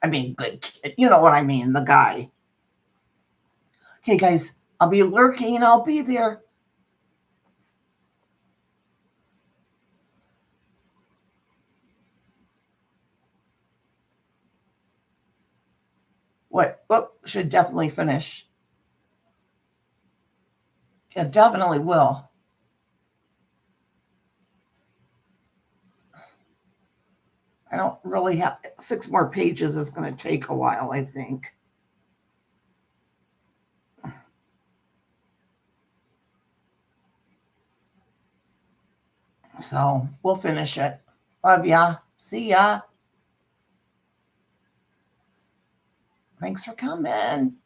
S1: I mean, good kid. You know what I mean, the guy. Okay, guys, I'll be lurking. I'll be there. What? Oh, should definitely finish. Yeah, definitely will. I don't really have 6 more pages. Is going to take a while, I think. So we'll finish it. Love ya. See ya. Thanks for coming.